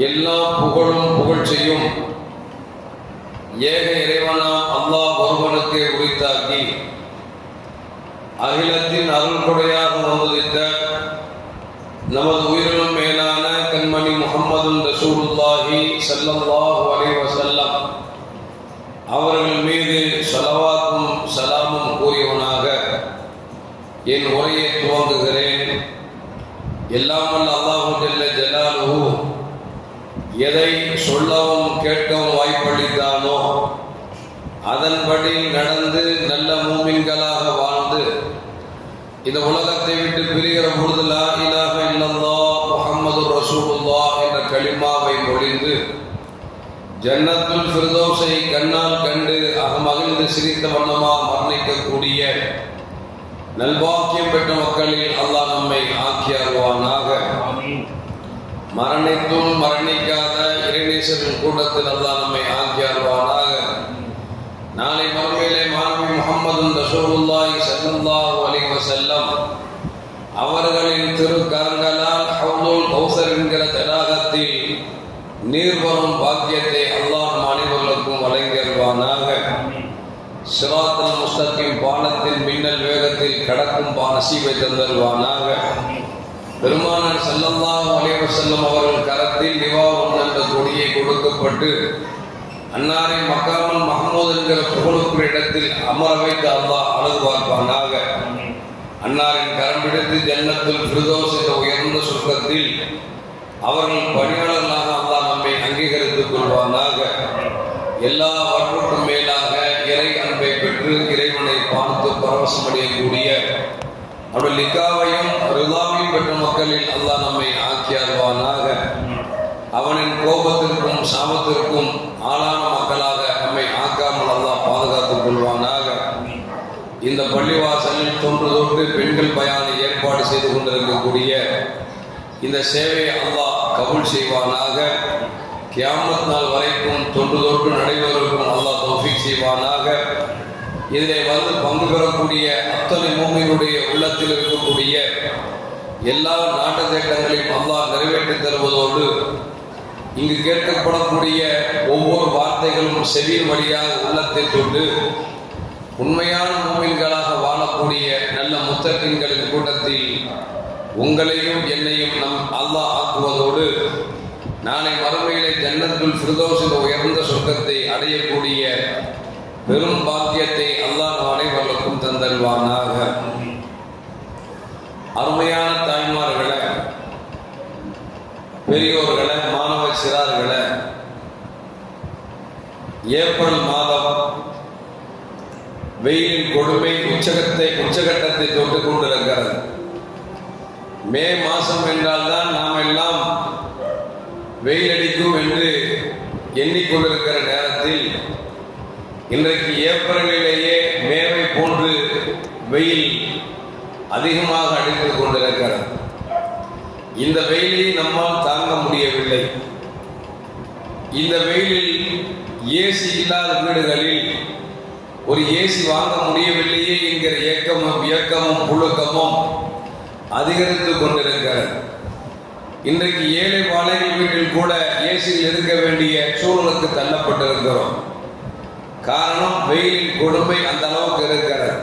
எல்லா புகழும் புகழ்ச்சியும் ஏக இறைவனாம் அல்லாஹ் ஒருவனுக்கு உரித்தாக்கி அகிலத்தின் அருள்கொடையாக வந்துதித்த நமது உயிரினும் மேலான கண்மணி முஹம்மது ரசூலுல்லாஹி ஸல்லல்லாஹு அலைஹி வஸல்லம் அவர்கள் மீது ஸலவாத்தும் சலாமும் கூறியவனாக என் உரையை துவங்குகிறேன். எல்லாம் வல்ல அல்லாஹு ஜல்ல ஜலாலுஹு எதை சொல்லவும் கேட்கவும் வாய்ப்பளித்தானோ அதன்படி நடந்து நல்ல மூமின்களாக வாழ்ந்து இந்த உலகத்தை விட்டு பிரிகிற பொழுது லா இலாஹ இல்லல்லாஹ் முஹம்மது ரசூலுல்லாஹ் என்ற கலிமாவை மொழிந்து ஜன்னத்துல் ஃபிர்தௌஸை கண்ணால் கண்டு அகமகிழ்ந்து சிரித்த வண்ணமாக மரணிக்கக்கூடிய நல்பாக்கியம் பெற்ற மக்களில் அல்லாஹ் நம்மை ஆக்கி அருள்வானாக. மரணித்தும் மரணிக்காத இறைநேசரின் கூட்டத்தில் அல்லாஹ் நம்மை ஆக்கி அருள்வானாக. நாளை மறுமையிலே மாணவி முஹம்மது ரசூலுல்லாஹி ஸல்லல்லாஹு அலைஹி வஸல்லம் அவர்களின் திருக்கரங்களால் ஹவ்லுல் கௌசர் என்கிற தடாகத்தில் நீர் வரும் பாக்கியத்தை அல்லாஹ் நம் அனைவர்களுக்கும் வழங்கி அருள்வானாக. சிராத்துல் முஸ்தகீம் பாலத்தின் மின்னல் வேகத்தில் கடக்கும் நசீபை தந்தருள்வானாக. பெருமானார் ஸல்லல்லாஹு அலைஹி வஸல்லம் அவர்கள் கரத்தில் லிவாவுன் என்ற கொடியை கொடுக்கப்பட்டு அன்னாரின் மக்காமுல் மஹ்மூத் என்கிற புகழுக்குரிய இடத்தில் அமர வைத்து அல்லாஹ் அழகு பார்ப்பானாக. அன்னாரின் கரம் பிடித்து ஜன்னத்துல் ஃபிர்தௌஸ் என்ற உயர்ந்த சொர்க்கத்தில் அவர்கள் பணியாளர்களாக அல்லாஹ் நம்மை அங்கீகரித்துக் கொள்வானாக. எல்லா வற்றுக்கும் மேலாக இறை அன்பை பெற்று இறைவனை பார்த்து பரவசமடையக்கூடிய அவருடைய லிக்காவையும் ரிதாவையும் பெற்ற மக்களில் அல்லாஹ் நம்மை ஆக்கி அருள்வானாக. அவனின் கோபத்திற்கும் சாபத்திற்கும் ஆளான மக்களாக நம்மை ஆக்காமல் அல்லாஹ் பாதுகாத்துக் கொள்வானாக. இந்த பள்ளிவாசலில் தொன்று தொட்டு பெண்கள் பயானை ஏற்பாடு செய்து கொண்டிருக்கக்கூடிய இந்த சேவையை அல்லாஹ் கபூல் செய்வானாக. கியாமத் நாள் வரைக்கும் தொன்று தொட்டு நடைபெறுவதற்கும் அல்லாஹ் தௌஃபீக் செய்வானாக. இதிலே வந்து பங்கு பெறக்கூடிய அத்தனை மூமினுடைய உள்ளத்தில் இருக்கக்கூடிய எல்லா நாட்டு திட்டங்களையும் அல்லாஹ் நிறைவேற்றி தருவதோடு இங்கு கேட்கப்படக்கூடிய ஒவ்வொரு வார்த்தைகளும் செவியின் வழியாக உள்ளத்தை தொட்டு உண்மையான மூமின்களாக வாழக்கூடிய நல்ல முத்தகீன்களின் கூட்டத்தில் உங்களையும் என்னையும் நம் அல்லாஹ் ஆக்குவதோடு நாளை மறுமையிலே ஜன்னத்துல் ஃபிர்தௌஸ் என்ற உயர்ந்த சொர்க்கத்தை அடையக்கூடிய பெரும் பாக்கியத்தை அல்லாஹ் நம் அனைவருக்கும் தந்தருள்வானாக. அருமையான தாய்மார்களே, பெரியோர்களே, மாணவ சிறார்களே, ஏப்ரல் மாதம் வெயிலின் கொடுமை உச்சகட்டத்தை தொட்டுக் கொண்டிருக்கிறது. மே மாதம் என்றால்தான் நாம் எல்லாம் வெயில் அடிக்கும் என்று எண்ணிக்கொண்டிருக்கிற நேரத்தில் இன்றைக்கு ஏப்ரலிலேயே மேவை போன்று வெயில் அதிகமாக அடித்துக் கொண்டிருக்கிறது. இந்த வெயிலை நம்மால் தாங்க முடியவில்லை. இந்த வெயிலில் ஏசி இல்லாத வீடுகளில் ஒரு ஏசி வாங்க முடியவில்லையே என்கிற இயக்கமும் புழுக்கமும் அதிகரித்து கொண்டிருக்கிறது. இன்றைக்கு ஏழை வாழைகள் வீட்டில் கூட ஏசியில் இருக்க வேண்டிய சூழலுக்கு தள்ளப்பட்டிருக்கிறோம். காரணம், வெயிலின் கொடுமை அந்த அளவுக்கு இருக்கிறது.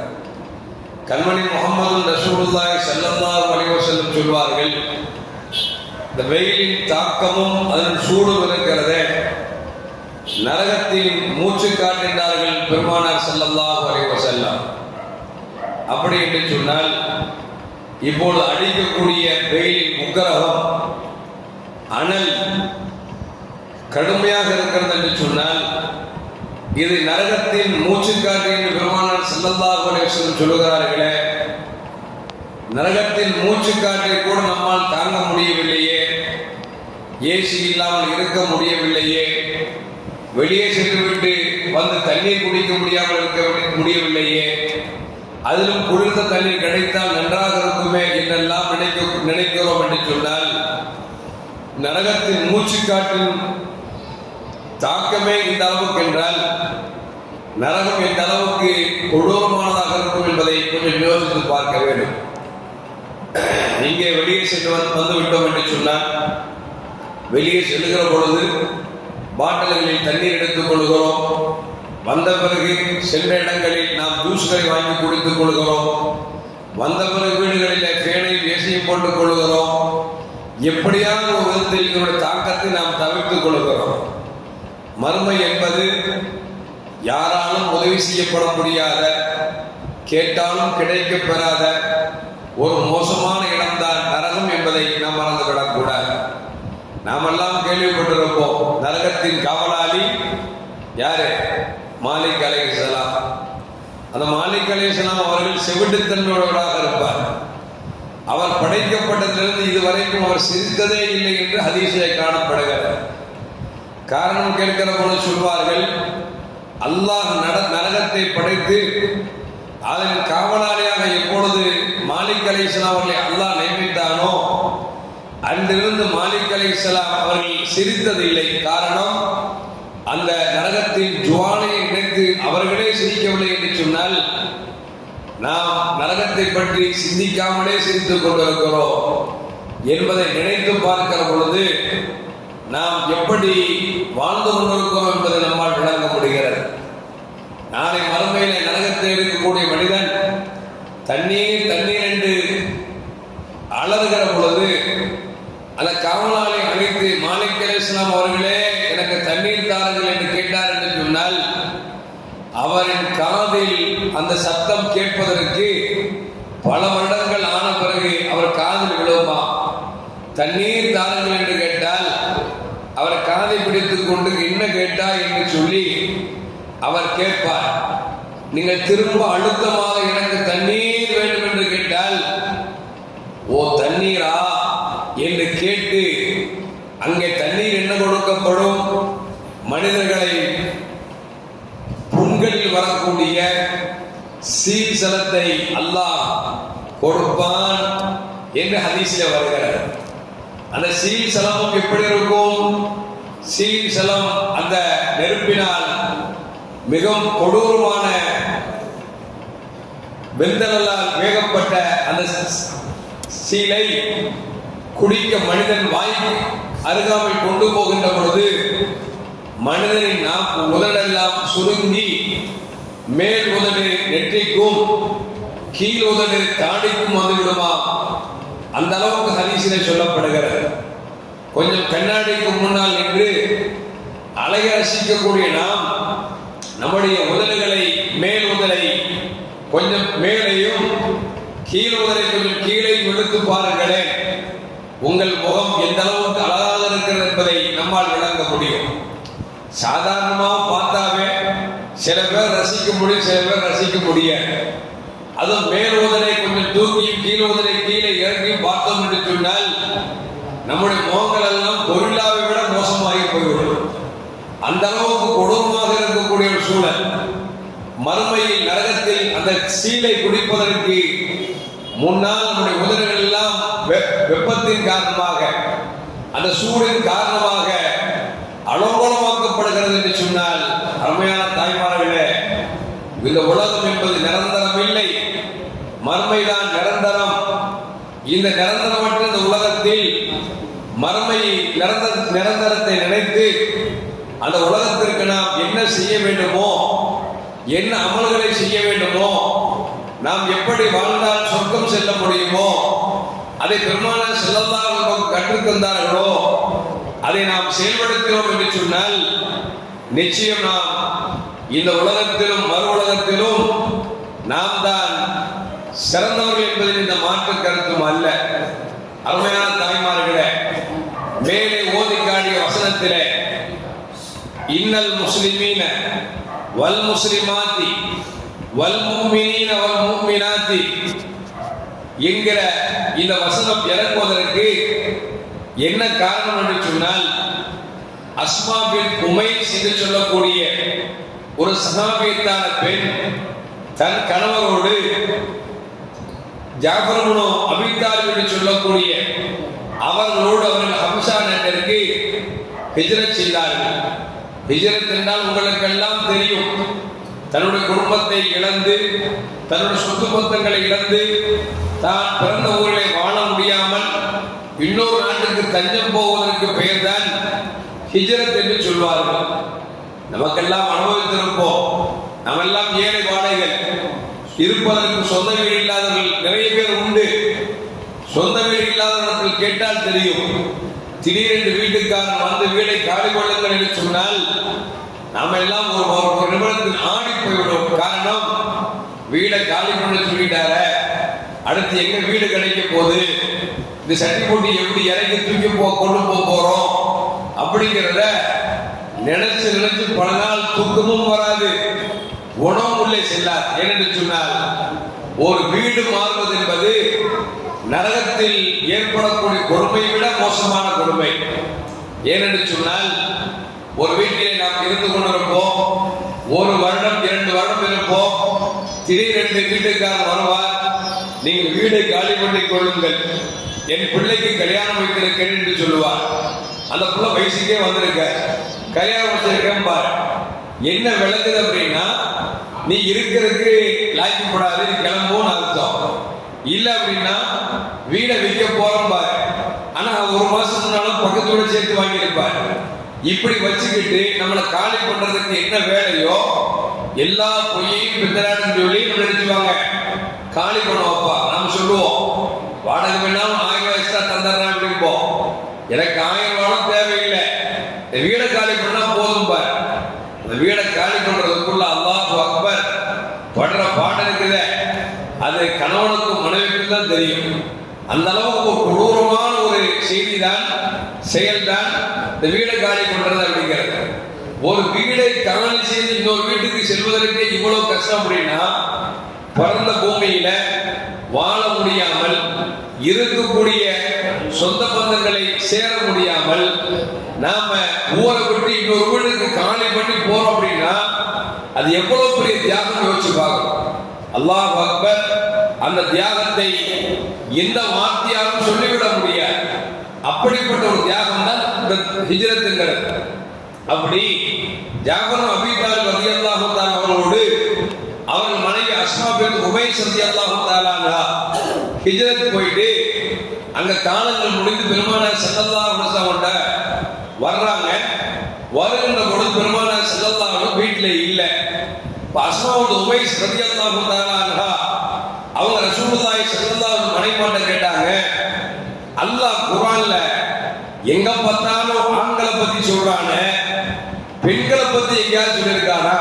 கண்மணி முஹம்மது ரசூலுல்லாஹி ஸல்லல்லாஹு அலைஹி வஸல்லம் சொல்வார்கள், இந்த வெயிலின் தாக்கமும் அதன் சூடும் இருக்கிறதே, நரகத்தில் மூச்சு காட்டுகின்றார்கள் பெருமானார் ஸல்லல்லாஹு அலைஹி வஸல்லம். அப்படி என்று சொன்னால் இப்போது அடிக்கக்கூடிய வெயிலின் உக்கிரகம் அனல் கடுமையாக இருக்கிறது என்று சொன்னால் இது நரகத்தின் மூச்சுக்காற்று என்று பெருமானார் ஸல்லல்லாஹு அலைஹி வஸல்லம் சொல்லுகிறார்களே, நரகத்தின் மூச்சுக்காற்றை கூட நம்மால் தாங்க முடியவில்லையே, ஏசி இல்லாமல் இருக்க முடியவில்லையே, வெளியே சென்றுவிட்டு வந்து தண்ணீர் குடிக்க முடியாமல் இருக்க முடியவில்லையே, அதிலும் குளிர்ந்த தண்ணீர் கிடைத்தால் நன்றாக இருக்குமே என்றெல்லாம் நினைக்கிறோம் என்று சொன்னால் நரகத்தின் மூச்சுக்காற்றின் தாக்கமே இந்த அளவுக்கு என்றால் நரகம் எந்த அளவுக்கு கொடூரமானதாக இருக்கும் என்பதை கொஞ்சம் யோசித்து பார்க்க வேண்டும். இங்கே வெளியே சென்று வந்து விட்டோம் என்று சொன்னால் வெளியே செல்லுகிற பொழுது பாட்டில்களில் தண்ணீர் எடுத்துக் கொள்கிறோம். வந்த பிறகு சென்ற இடங்களில் நாம் ஜூஸ்களை வாங்கி குடித்துக் கொள்கிறோம். வந்த பிறகு வீடுகளில் ஃபேனை ஏசியும் போட்டுக் கொள்கிறோம். எப்படியான ஒரு விதத்தில் இதனுடைய தாக்கத்தை நாம் தவிர்த்துக் கொள்கிறோம். மறுமை என்பது யாராலும் உதவி செய்யப்பட முடியாத, கேட்டாலும் கிடைக்க பெறாத ஒரு மோசமான இடம்தான் நரகம் என்பதை நாம் மறந்துவிடக்கூடாது. நாமெல்லாம் கேள்விப்பட்டிருப்போம், நரகத்தின் காவலாளி யாரு? மாலிக் அலைஹிஸ்ஸலாம். அந்த மாலிக் அலைஹிஸ்ஸலாம் அவர்கள் செவிட்டுத்தன்மையுள்ளவராக இருப்பார். அவர் படைக்கப்பட்டதிலிருந்து இதுவரைக்கும் அவர் சிரித்ததே இல்லை என்று ஹதீஸிலே காணப்படுகிறது. காரணம் கேட்கிற போது சொல்வார்கள், அல்லாஹ் நரகத்தை படைத்து அதன் காவலாளியாக எப்பொழுது மாலிக் அலைஹிஸ்ஸலாம் அவர்களை அல்லாஹ் நியமித்தானோ அன்றிலிருந்து மாலிக் அலைஹிஸ்ஸலாம் அவர்கள் சிரித்ததில்லை. காரணம், அந்த நரகத்தின் ஜுவாலையை நினைத்து அவர்களே சிரிக்கவில்லை என்று சொன்னால் நாம் நரகத்தை பற்றி சிந்திக்காமலே சிரித்துக் கொண்டிருக்கிறோம் என்பதை நினைத்து பார்க்கிற பொழுது நாம் எப்படி வாழ்ந்து கொண்டிருக்கிறோம் என்பதை நம்மால் விளங்க முடிகிறது. நாளை மறுமையிலே நரகத்தை இருக்கக்கூடிய மனிதன் தண்ணீர் தண்ணீர் என்று அலறுகிற பொழுது அந்த காவலாளி அழைத்து மாலிக் அலைஹிஸ்ஸலாம் அவர்களே எனக்கு தண்ணீர் தாருங்கள் என்று கேட்டார் என்று சொன்னால் அவரின் காதில் அந்த சத்தம் கேட்பதற்கு பல வருடங்கள் ஆன பிறகு அவர் காதில் விழுமா? தண்ணீர் தாருங்கள் என்று கேட்டால் அவர் காதை பிடித்துக் கொண்டு என்ன கேட்டா என்று சொல்லி அவர் கேட்பார். நீங்கள் திரும்ப அழுத்தமாக எனக்கு தண்ணீர் வேண்டும் என்று கேட்டால் ஓ தண்ணீரா என்று கேட்டு அங்கே தண்ணீர் என்ன கொடுக்கப்படும்? மனிதர்களை புண்களில் வரக்கூடிய சீல்சலத்தை அல்லாஹ் கொடுப்பான் என்று ஹதீஸில் வருகிறது. அந்த சீல்சலமும் எப்படி இருக்கும்? சீல்சலம் அந்த நெருப்பினால் மிகவும் கொடூரமான வெந்தலால் வேகப்பட்ட அந்த சீலை குடிக்க மனிதன் வாய்க்கு அருகாமல் கொண்டு போகின்ற பொழுது மனிதனின் உதடெல்லாம் சுருங்கி மேல் உதடு நெற்றிக்கும் கீழ் உதடு தாடிக்கும் வந்துவிடுமா? அந்த அளவுக்கு ஹதீஸிலே சொல்லப்படுகிறது. கொஞ்சம் கண்ணாடிக்கு முன்னால் நின்று அழகை ரசிக்கக்கூடிய நாம் நம்முடைய உதடுகளை, மேல் உதடை கொஞ்சம் மேலையும் கீழ் உதடை கொஞ்சம் கீழே எடுத்து பாருங்களேன், உங்கள் முகம் எந்த அளவுக்கு அழகாக இருக்கிறது என்பதை நம்மால் விளங்க முடியும். சாதாரணமாக பார்த்தாவே சில பேர் ரசிக்க முடியும், சில பேர் ரசிக்க முடியாது. அதுவும் மேல் உதடை கொஞ்சம் தூக்கியும் கீழ் உதடை கீழே இறங்கியும் பார்த்தோம் என்று சொன்னால் நம்முடைய முகங்கள் எல்லாம் பொருளாவை விட மோசமாகி போய்விடும். அந்த அளவுக்கு கொடூரமாக இருக்கக்கூடிய ஒரு சூழல். மறுமையில் நரகத்தில் அந்த சீலை குடிப்பதற்கு முன்னால் நம்முடைய உதடுகள் எல்லாம் வெப்பத்தின் காரணமாக, அந்த சூடின் காரணமாக அலங்கோலமாக்கப்படுகிறது என்று சொன்னால், அருமையான தாய்மார்களே, இந்த உலகம் என்பது நிரந்தரம் இல்லை, மறுமைதான் நிரந்தரம். இந்த நிரந்தரமற்ற இந்த உலகத்தில் மறுமை நிரந்தரத்தை நினைத்து அந்த உலகத்திற்கு நாம் என்ன செய்ய வேண்டுமோ, என்ன அமல்களை செய்ய வேண்டுமோ, நாம் எப்படி வாழ்ந்தால் சொர்க்கம் செல்ல முடியுமோ, அதை பெருமானார் ஸல்லல்லாஹு அலைஹி வஸல்லம் கற்றுத்தந்தார்களோ அதை நாம் செயல்படுத்தினோம் என்று சொன்னால் நிச்சயம் நாம் இந்த உலகத்திலும் மறு உலகத்திலும் நாம் தான் சிறந்தவர்கள் என்பதில் இந்த மாற்று கருத்தும் அல்ல. அருமையான தாய்மார்களே, மேலே ஓதி காட்டிய வசனத்திலே இன்னல் முஸ்லிமீன வல் முஸ்லிமாத்தி வல் முஃமினீன வல் முஃமினாத்தி என்கிற இந்த வசனம் இறங்குவதற்கு என்ன காரணம் என்று சொன்னால், அஸ்மா பின் உமைஸ் என்று சொல்லக்கூடிய ஒரு சஹாபியத்தான பெண் தன் கணவரோடு ஜாஃபர் இப்னு அபீ தாலிப் என்று சொல்லக்கூடிய அவர்களோடு அவர்கள் ஹப்ஸா நகருக்கு ஹிஜ்ரத் செய்தார்கள். ஹிஜ்ரத் என்றால் உங்களுக்கெல்லாம் தெரியும், தன்னுடைய குடும்பத்தை இழந்து, தன்னுடைய சொத்து பந்தங்களை இழந்து, தான் பிறந்த ஊரிலே வாழ முடியாமல் இன்னொரு நாட்டுக்கு தஞ்சம் போவதற்கு பெயர்தான் ஹிஜ்ரத் என்று சொல்வார்கள். நமக்கெல்லாம் அனுபவித்திருப்போம். நம்மெல்லாம் ஏழை வாழைகள், இருப்பதற்கு சொந்த வீடு இல்லாதவர்கள் நிறைய பேர் உண்டு. சொந்த வீடு இல்லாதவர்கள் கேட்டால் தெரியும். திடீரென்று வீட்டுக்காரன் வந்து வீடை காலி கொள்ளுங்கள் என்று சொன்னால் நாம எல்லாம் ஒரு நிமிடத்தில் ஆடி போய்விடும். காரணம், வீடை காலி பண்ண சொல்லிட்டார, அடுத்து எங்க வீடு கிடைக்க போகுது, இந்த சட்டி போட்டு எப்படி இறங்கி தூக்கி கொண்டு போறோம் அப்படிங்கிறத நினைச்சு நினைச்சு பல நாள் தூக்கமும் வராது, உணவும் உள்ளே செல்லாது. ஏனென்று சொன்னால் ஒரு வீடு மாறுவது என்பது நரகத்தில் ஏற்படக்கூடிய கொடுமையை விட மோசமான கொடுமை. ஏனென்று சொன்னால் ஒரு வீட்டிலே நாம் இருந்து கொண்டிருப்போம், ஒரு வருடம் 2 வருடம் இருப்போம். திடீரென்று வீட்டுக்காரர் வருவார், நீங்கள் வீடை காலி பண்ணிக் கொள்ளுங்கள், என் பிள்ளைக்கு கல்யாணம் வைத்திருக்கிறேன் என்று சொல்லுவார். அந்த பிள்ளை வயசுக்கே வந்திருக்க, கல்யாணம் வச்சிருக்கேன் பார். என்ன விளக்குது அப்படின்னா, நீ இருக்கிறதுக்கு லாய்க்கப்படாது, நீ கிளம்பும் அர்த்தம். இல்ல அப்படின்னா வீடை விற்க போறோம் பாரு, ஆனா 1 மாசம் முன்னாலும் பக்கத்தோட சேர்த்து வாங்கியிருப்பார். இப்படி வச்சுக்கிட்டு நம்மளை காலி பண்றதுக்கு என்ன வேலையோ எல்லா பொய்யையும் பித்தராடுன்னு சொல்லி நம்ம நினைச்சுவாங்க. காலி பண்ண வைப்பா, நம்ம சொல்லுவோம் வாடகை வேணாலும் 1000 ரூபாய் எக்ஸ்ட்ரா தந்துடுறேன் அப்படிம்போம். எனக்கு 1000 ரூபாயும் தேவையில்லை, வீடை காலி பண்ணா போதும் பாரு. அந்த வீடை காலி பண்றதுக்குள்ள அல்லாஹ் அக்பர் படுற பாடம் இருக்குதே, அது கணவனுக்கும் மனைவிக்கும் தான் தெரியும். அந்த அளவுக்கு ஒரு கொடூரமான ஒரு செய்தி தான், செயல் தான் இந்த வீடை காலி பண்றது அப்படிங்கிறது. ஒரு வீடை காலி செய்து இன்னொரு வீட்டுக்கு செல்வதற்கு இவ்வளவு கஷ்டம் அப்படின்னா, பிறந்த பூமியில வாழ முடியாமல், இருக்கக்கூடிய சொந்த பந்தங்களை சேர முடியாமல் நாம ஊரை விட்டு இன்னொரு வீட்டுக்கு காலி பண்ணி போறோம் அப்படின்னா அது எவ்வளவு பெரிய தியாகம் யோசிச்சு பார்க்கணும். அல்லாஹ் அக்பர். அந்த தியாகத்தை எந்த வார்த்தையாலும் சொல்லிவிட முடியாது. அப்படிப்பட்ட ஒரு தியாகம் தான் இந்த ஹிஜ்ரத்துங்கிறது. அப்படி ஜாஃபர் அபீ தாலிப் ரலியல்லாஹு தஆலா அவர்களோடு அவர்கள் மனைவி அஸ்மா பின்த் உமைஸ் ரலியல்லாஹு தஆலா அன்ஹா ஹிஜ்ரத் போயிட்டு அங்க காலங்கள் முடிந்து பெருமானார் ஸல்லல்லாஹு அலைஹி வஸல்லம் வர்றாங்க. வருகின்ற பொழுது பெருமானார் ஸல்லல்லாஹு அலைஹி வீட்டுல இல்லை. அஸ்மா பின்த் உமைஸ் ரலியல்லாஹு தஆலா அன்ஹா அவங்க ரசூலுல்லாஹி ஸல்லல்லாஹு அலைஹி மனைவிமாட்ட கேட்டாங்க, அல்லாஹ் குர்ஆன்ல எங்க பார்த்தாலும் ஆண்களை பத்தி சொல்றானே, பெண்களை பத்தி எங்கேயாவது சொல்லியிருக்கானா?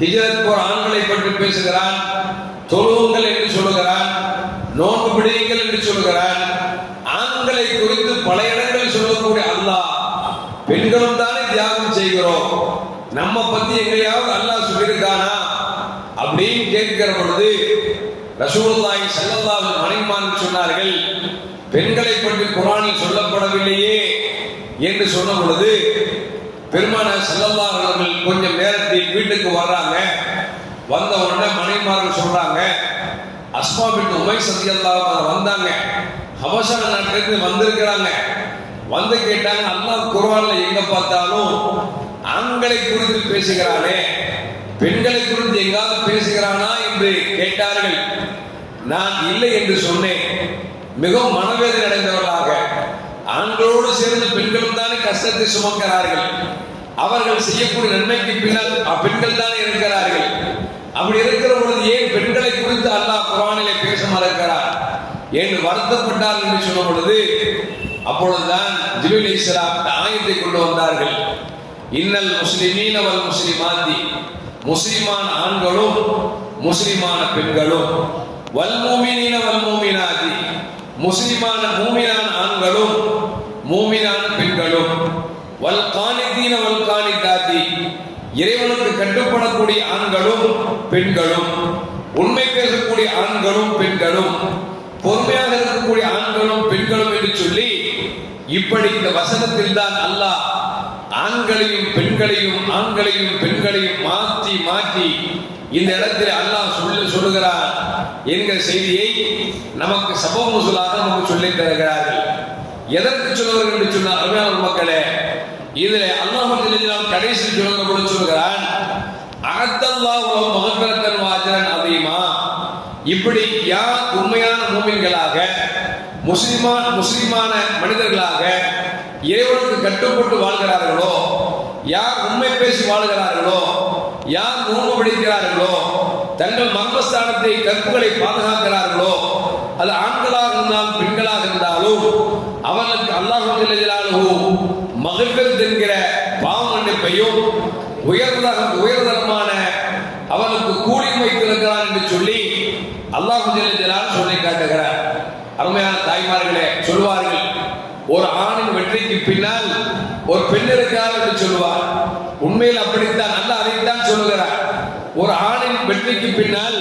ஹிஜ்ரத் போற ஆண்களை பற்றி பேசுகிறான், தொழுவுங்கள் என்று சொல்லுகிறான், நோன்பு பிடியுங்கள் என்று சொல்லுகிறான். ஆண்களை குறித்து பல இடங்களில் சொல்லக்கூடிய அல்லாஹ் பெண்களும் தானே தியாகம் செய்கிறோம், நம்ம பத்தி எங்கேயாவது அல்லாஹ் சொல்லியிருக்கானா அப்படின்னு கேட்கிற பொழுது ரசூலுல்லாஹி ஸல்லல்லாஹு அலைஹி மனைவிமார்கள் சொன்னார்கள், பெண்களை பற்றி குர்ஆனில் சொல்லப்படவில்லையே என்று சொன்ன பொழுது பெருமானார் ஸல்லல்லாஹு அலைஹி வஸல்லம் கொஞ்சம் நேரத்தில் வீட்டுக்கு வர்றாங்க. வந்த உடனே மனைவிமார்கள் சொல்றாங்க, அஸ்மா பின்த் உமைஸ் ரலியல்லாஹு அன்ஹா வந்தாங்க, ஹபஷா நாட்டிலிருந்து வந்திருக்கிறாங்க. வந்து கேட்டாங்க, அல்லாஹ் குர்ஆன்ல எங்க பார்த்தாலும் ஆண்களை குறித்து பேசுகிறானே, பெண்களை குறித்து எங்காவது பேசுகிறானா என்று கேட்டார்கள். நான் இல்லை என்று சொன்னேன். மிகவும் மனவேதனை அடைந்தவர்களாக, ஆண்களோடு சேர்ந்து பெண்களும் தானே கஷ்டத்தை சுமக்கிறார்கள், அவர்கள் செய்யக்கூடிய நன்மைக்கு பின்னால் பெண்கள் தானே இருக்கிறார்கள். அப்படி இருக்கிற பொழுது ஏன் பெண்களை குறித்து அல்லாஹ் குர்ஆனிலே பேச மறுக்கிறார் என்று வருத்தப்பட்டார் என்று சொன்ன பொழுது அப்பொழுதுதான் ஜிப்ரீல் அலைஹிஸ்ஸலாம் ஆயத்தை கொண்டு வந்தார்கள். இன்னல் முஸ்லிமீன வல் முஸ்லிமாத்தி, முஸ்லிமான ஆண்களும் முஸ்லிமான பெண்களும், வல் மூமினீன வல் மூமினாத்தி, முஸ்லிமான மூமினான ஆண்களும் மூமினான பெண்களும், வல் கானிதீன வல் கானிதாத்தி, இறைவனுக்கு கட்டுப்படக்கூடிய ஆண்களும் பெண்களும், உண்மை பேசக்கூடிய ஆண்களும் பெண்களும், பொறுமையாக இருக்கக்கூடிய ஆண்களும் பெண்களும் என்று சொல்லி இப்படி இந்த வசனத்தில் தான் அல்லாஹ் ஆண்களையும் பெண்களையும் ஆண்களையும் பெண்களையும் மாற்றி மாற்றி இந்த இடத்தில் அல்லாஹ் சொல்லுகிறார் என்கிற செய்தியை நமக்கு சபப நுஸூலாக நமக்கு சொல்லித் தருகிறார்கள். எதற்கு சொல்லுவார்கள் என்று சொன்னால், அருமையான மக்களே, இதில் அல்லாஹ் கடைசி சொல்லுகிற பொழுது சொல்கிறான், அஅத்தல்லாஹு லஹும் மக்ஃபிரத்தன் வ அஜ்ரன் அதீமா. இப்படி யார் உண்மையான மூமின்களாக முஸ்லிமான மனிதர்களாக இறைவனுக்கு கட்டுப்பட்டு வாழ்கிறார்களோ, யார் உண்மை பேசி வாழ்கிறார்களோ, யார் நோன்பு பிடிக்கிறார்களோ, தங்கள் மர்மஸ்தானத்தை கற்புகளை பாதுகாக்கிறார்களோ, அது ஆண்களாக இருந்தாலும் பெண்களாக இருந்தாலும் அவர்களுக்கு அல்லாஹ் ஜல்ல ஜலாலுஹு மக்ஃபிரத் என்கிற பாவ மன்னிப்பையும் உயர்தரமான அவர்களுக்கு கூலி வைத்திருக்கிறார் என்று சொல்லி அல்லாஹ் ஜல்ல ஜலாலுஹு சொல்லி காட்டுகிறார். அருமையான தாய்மார்களே, சொல்வார்கள் ஒரு ஆணின் வெற்றிக்கு பின்னால் ஒரு பெண் இருக்கிறார் என்று சொல்லுவார். உண்மையில் அப்படித்தான், அல்லாஹ் அதைத்தான் சொல்லுகிறார். ஒரு ஆணின் வெற்றிக்கு பின்னால்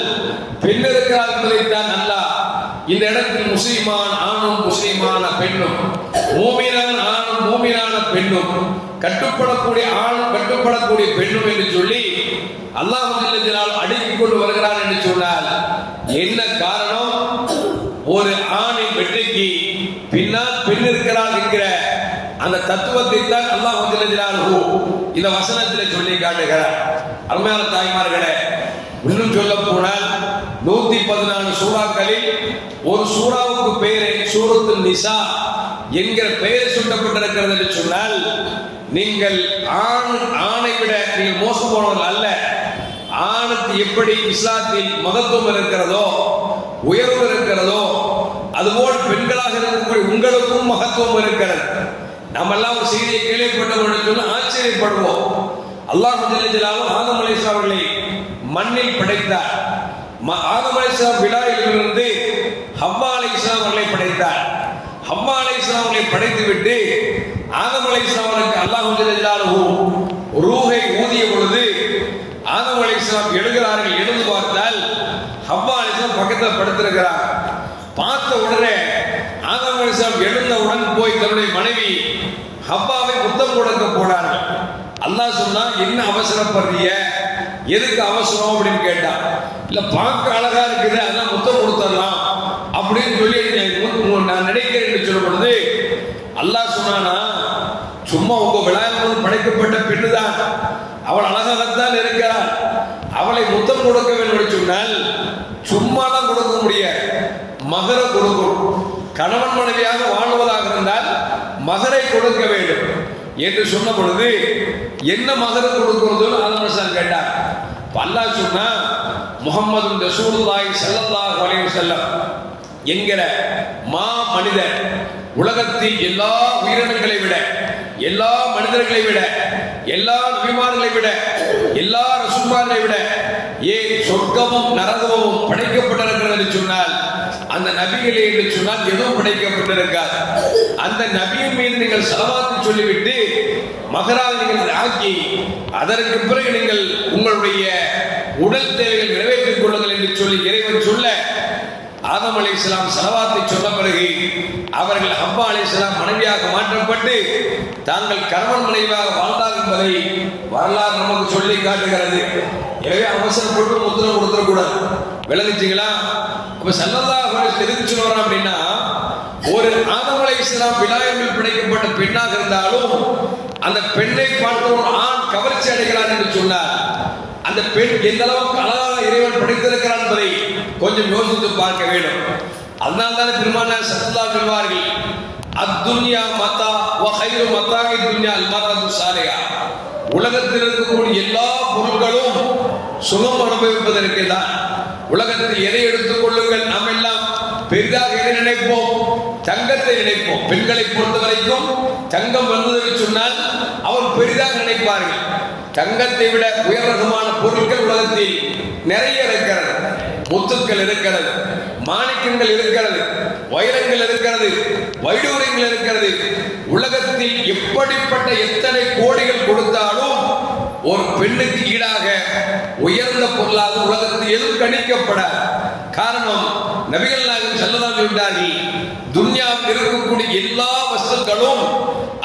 பெண் இருக்கிறார் என்பதைத்தான் அல்லாஹ் இந்த இடத்தில் முஸ்லிமான் ஆணும் முஸ்லிமான பெண்ணும், மூமினான் ஆணும் மூமினான பெண்ணும், கட்டுப்படக்கூடிய ஆணும் கட்டுப்படக்கூடிய பெண்ணும் என்று சொல்லி அல்லாஹ் ஜல்ல ஜலாலுஹு அடுக்கிக் கொண்டு வருகிறார் என்று சொன்னால் என்ன காரணம்? ஒரு ஆணின் வெற்றிக்கு பின்னால் பெண் இருக்கிறார் என்கிற அந்த தத்துவத்தை தான் அல்லாஹ் ஜல்ல ஜலாலுஹு இந்த வசனத்தில் சொல்லி காட்டுகிறார். அருமையான தாய்மார்களே, இன்னும் சொல்ல போனால் 114 சூறாக்களில் ஒரு சூறாவுக்கு பெயரை சூரத்துல் நிசா என்கிற பெயர் சூட்டப்பட்டிருக்கிறது என்று சொன்னால், நீங்கள் ஆணை விட நீங்கள் மோசம் போனவர்கள் அல்ல. ஆணுக்கு எப்படி இஸ்லாத்தில் மகத்துவம் இருக்கிறதோ, உயர்வு இருக்கிறதோ, அதுபோல் பெண்களாக இருக்கக்கூடிய உங்களுக்கும் மகத்துவம் இருக்கிறது. நம்ம எல்லாம் ஒரு செய்தியை கேள்விப்பட்டவர்கள் சொன்ன ஆச்சரியப்படுவோம். அல்லாஹ் ஜல்ல ஜலாலுஹு ஆதம் அலைஹிஸ்ஸலாம் அவர்களை மண்ணில் படைத்தார். ஆதம் அலைஹிஸ்ஸலாம் விலாயிலிருந்து ஹவ்வா அலைஹிஸ்ஸலாம் அவர்களை படைத்தார். ஹவ்வா அலைஹிஸ்ஸலாம் அவர்களை படைத்துவிட்டு ஆதம் அலைஹிஸ்ஸலாம் அவருக்கு அல்லாஹ் ஜல்ல ஜலாலுஹு ரூஹை ஊதிய பொழுது ஆதம் அலைஹிஸ்ஸலாம் எழுகிறார்கள். எழுந்து பார்த்தால் ஹவ்வா அலைஹிஸ்ஸலாம் பக்கத்தில் படுத்திருக்கிறார். பார்த்த உடனே ஆதம் அலைஹிஸ்ஸலாம் எழுந்தவுடன் போய் தன்னுடைய மனைவி ஹவ்வாவை முத்தம் கொடுக்க போனார்கள். அல்லாஹ் சொன்னா, என்ன அவசரப்படுறீங்க, எதுக்கு அவசரம் அப்படின்னு கேட்டான். இல்ல பார்க்க அழகா இருக்குது, அதெல்லாம் முத்தம் கொடுத்துடலாம் அப்படின்னு சொல்லி நான் நினைக்கிறேன் என்று சொல்லும் பொழுது அல்லாஹ் சொன்னானா, சும்மா உங்க விளையாட்டு படைக்கப்பட்ட பெண்ணுதான், அவள் அழகாகத்தான் இருக்கிறாள், அவளை முத்தம் கொடுக்க வேண்டும் என்று சொன்னால் சும்மாலாம் கொடுக்க முடியாது, மகர கொடுக்கும். கணவன் மனைவியாக வாழ்வதாக இருந்தால் மகரை கொடுக்க வேண்டும் என்று சொன்ன பொழுது என்ன மகர் கொடுக்கிறது ஆதம் கேட்டார். அல்லாஹ் சொன்னா, முஹம்மது ரசூலுல்லாஹி ஸல்லல்லாஹு அலைஹி வஸல்லம் என்கிற மா மனிதர் உலகத்தில் எல்லா உயிரினங்களை விட, எல்லா மனிதர்களை விட, எல்லா நபிமார்களை விட, எல்லா ரசூல்மார்களை விட ஏன் சொர்க்கமும் நரகமும் படைக்கப்பட்டிருக்கிறது என்று சொன்னால் அந்த நபிகளே என்று சொன்னால் எதுவும் படைக்கப்பட்டிருக்காது. அந்த நபியின் மீது நீங்கள் ஸலவாத்து சொல்லிவிட்டு மகராக நீங்கள் ஆக்கி அதற்கு பிறகு நீங்கள் உங்களுடைய உடல் தேவைகள் நிறைவேற்றிக் கொள்ளுங்கள் என்று சொல்லி இறைவன் சொல்ல ஆதம் அலைஹிஸ்ஸலாம் ஸலவாத்தை சொன்ன பிறகு அவர்கள் ஹவ்வா அலைஹிஸ்ஸலாம் மனைவியாக மாற்றப்பட்டு தாங்கள் கணவன் மனைவியாக வாழ்ந்தார் என்பதை வரலாறு நமக்கு சொல்லி காட்டுகிறது. எனவே அவசரப்பட்டு முத்திரம் கொடுத்துடக்கூடாது. விளங்குச்சுங்களா? அப்ப ஸல்லல்லாஹு அலைஹி வஸல்லம் எதுக்கு சொல்றான் அப்படின்னா, ஒரு ஆதம் அலைஹிஸ்ஸலாம் விலாயத்தில் படைக்கப்பட்ட பெண்ணாக இருந்தாலும் அந்த பெண்ணை பார்த்த ஒரு ஆண் கவர்ச்சி அடைகிறான் என்று சொன்னார். அந்த பெண் எந்த அளவுக்கு அழகாக இறைவன் படைத்திருக்கிறான் என்பதை கொஞ்சம் யோசித்து பார்க்க வேண்டும். அதனால் தான் பெருமானார் ஸல்லல்லாஹு அலைஹி சொல்வார்கள், அத்துன்யா மத்தா வ கைரு மத்தாஇ துன்யா அல் மர்அத்து ஸாலிஹா. உலகத்தில் இருக்கக்கூடிய எல்லா பொருட்களும் சுகம் அனுபவிப்பதற்கு தான். உலகத்தில் எதை எடுத்துக் கொள்ளுங்கள், நாம் எல்லாம் பெரிதாக எதை நினைப்போம்? தங்கத்தை நினைப்போம். பெண்களை பொறுத்த வரைக்கும் தங்கம் வந்தது சொன்னால் அவர் பெரிதாக நினைப்பார்கள். தங்கத்தை விட உயர் ரகமான பொருட்கள் உலகத்தில் நிறைய இருக்கிறது. முத்துக்கள் இருக்கிறது, மாணிக்கங்கள் இருக்கிறது, வைரங்கள் இருக்கிறது, வைடூரியங்கள் இருக்கிறது. உலகத்தில் எப்படிப்பட்ட எத்தனை கோடிகள் கொடுத்தாலும் ஒரு பெண்ணுக்கு ஈடாக உயர்ந்த பொருளாக உலகத்தில் எதுவும் கணிக்கப்படாது. காரணம், நபிகள் நாயகம் ஸல்லல்லாஹு அலைஹி வஸல்லம் துன்யாவில் இருக்கக்கூடிய எல்லா வஸ்துக்களும்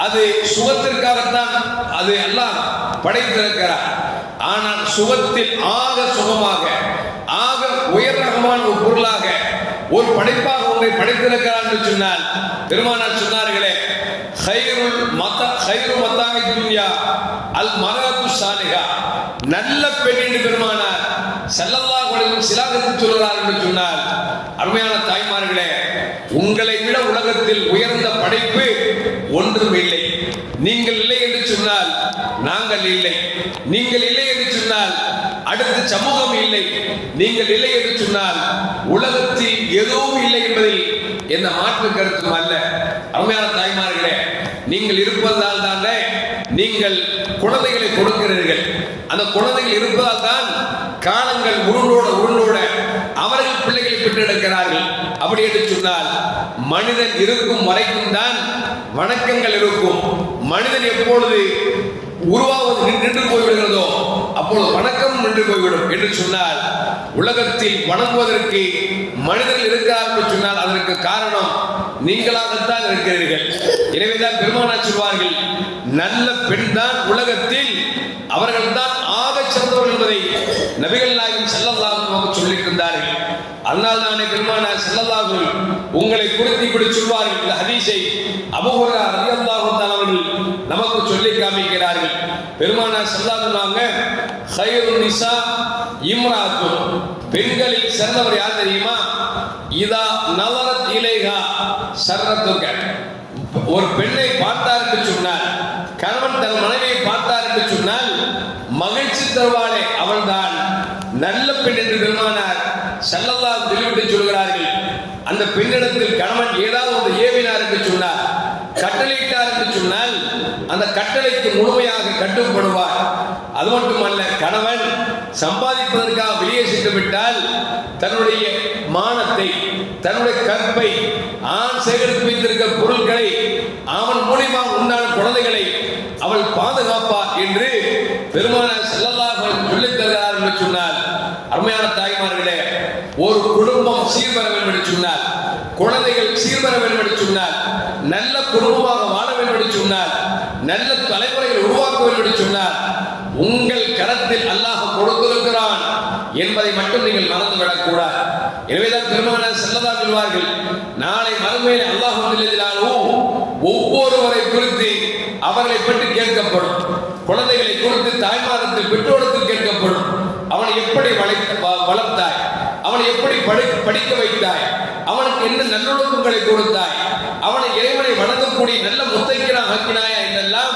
அது சுகத்திற்காகத்தான் அது அல்லாஹ் படைத்திருக்கிறார். ஆனால் சுகத்தில் ஆக சுகமாக, ஆக உயர் ரகமான ஒரு பொருளாக, ஒரு படைப்பாக ஒன்றை படைத்திருக்கிறார் என்று சொன்னால் பெருமானார் சொன்னார்களே, கைரு மத்தாஇ துன்யா அல் மர்அத்து ஸாலிஹா. நல்ல பெண் என்று பெருமானார் ஸல்லல்லாஹு அலைஹி வஸல்லம் சிலாகத்தில் சொல்கிறார் என்று சொன்னால், அருமையான தாய்மார்களே, உங்களை விட உலகத்தில் உயர்ந்த படைப்பு ஒன்றும் இல்லை. நீங்கள் இல்லை என்று சொன்னால் நாங்கள் இல்லை, நீங்கள் இல்லை என்று சொன்னால் அடுத்த சமூகம் இல்லை, நீங்கள் இல்லை என்று சொன்னால் உலகத்தில் எதுவும் இல்லை என்பதில் எந்த மாற்று கருத்தும் அல்ல. அருமையான தாய்மார்களே, நீங்கள் இருப்பதால் தானே நீங்கள் குழந்தைகளை கொடுக்கிறீர்கள். அந்த குழந்தைகள் இருப்பதால் தான் காலங்கள் உருளோட அவர்கள் பிள்ளைகளை பெற்றெடுக்கிறார்கள். அப்படி என்று சொன்னால் மனிதன் இருக்கும் வரைக்கும் தான் வணக்கங்கள் இருக்கும். மனிதன் எப்பொழுது உருவாவது நின்று போய்விடுகிறதோ அப்பொழுது வணக்கம் நின்று போய்விடும் என்று சொன்னால், உலகத்தில் வணங்குவதற்கு மனிதர்கள் இருக்கிறார்கள் என்று சொன்னால் அதற்கு காரணம் நீங்களாகத்தான் இருக்கிறீர்கள். எனவேதான் பெருமானார் சொல்வார்கள், நல்ல பெண் தான் உலகத்தில் அவர்கள் தான் ஆக சிறந்தவர்கள் என்பதை நபிகள் நாயகம் ஸல்லல்லாஹு அலைஹி வஸல்லம் சொல்லியிருந்தார்கள். அதனால் தானே பெருமானார் ஸல்லல்லாஹு அலைஹி வஸல்லம் உங்களை குறித்து இப்படி சொல்வார்கள். இந்த ஹதீஸை அபூ ஹுரைரா ரலியல்லாஹு தஆலா அவர்கள் நமக்கு சொல்லி காமிக்கிறார்கள். பெருமானார் ஸல்லல்லாஹு அலைஹி வஸல்லம் ഖൈറുன் நிசா இம்ராத்து, பெண்களில் சிறந்தவர் யார் தெரியுமா? இதா நவரத் இலைஹா சர்ரத்துக, ஒரு பெண்ணை பார்த்தார் என்று சொன்னால், கணவன் தன் மனைவியை பார்த்தார் என்று சொன்னால் மகிழ்ச்சி தருவாளே அவள்தான் நல்ல பெண் என்று பெருமானார் ஸல்லல்லாஹு அலைஹி வஸல்லம் சொல்கிறார்கள். அந்த பெண்ணிடத்தில் கணவன் ஏதாவது ஒரு ஏவினார் என்று சொன்னார், கட்டளையிட்டார் என்று சொன்னால் அந்த கட்டளைக்கு முழுமையாக கட்டுப்படுவார். அது மட்டுமல்ல, கணவன் சம்பாதிப்பதற்காக வெளியே சென்று விட்டால் தன்னுடைய மானத்தை, தன்னுடைய கற்பை, ஆண் சேகரித்து வைத்திருக்கிற பொருட்களை, அவன் மூலியமாக உண்டான குழந்தைகளை அவள் பாதுகாப்பார் என்று பெருமானார் ஸல்லல்லாஹு அலைஹி வஸல்லம் சொல்லித் தருகிறார் என்று சொன்னால், அருமையான தாய்மார்களே, ஒரு குடும்பம் சீர்பெற வேண்டும் என்று சொன்னால், குழந்தைகள் சீர்பெற வேண்டும் என்று சொன்னால், நல்ல குடும்பமாக வாழ வேண்டும் என்று சொன்னால், நல்ல தலைமுறைகளை உருவாக்க வேண்டும் என்று சொன்னால், உங்கள் கரத்தில் அல்லாஹ் கொடுத்திருக்கிறான் என்பதை மட்டும் நீங்கள் மறந்துவிடக் கூடாது. எனவேதான் பெருமானார் ஸல்லல்லாஹு அலைஹி சொல்வார்கள், நாளை மறுமையில் அல்லாஹ் ஒவ்வொருவரை குறித்து அவர்களை பற்றி கேட்கப்படும். குழந்தைகளை குறித்து தாய்மாரத்தில் பெற்றோருக்கு கேட்கப்படும். அவனை எப்படி வளர்த்தாய், அவனை எப்படி படிக்க வைத்தாய், அவனுக்கு என்ன நல்லொழுக்கங்களை கொடுத்தாய், அவனை இறைவனை வணங்கக்கூடிய நல்ல முத்தைக்கனாக ஆக்கினாயா என்றெல்லாம்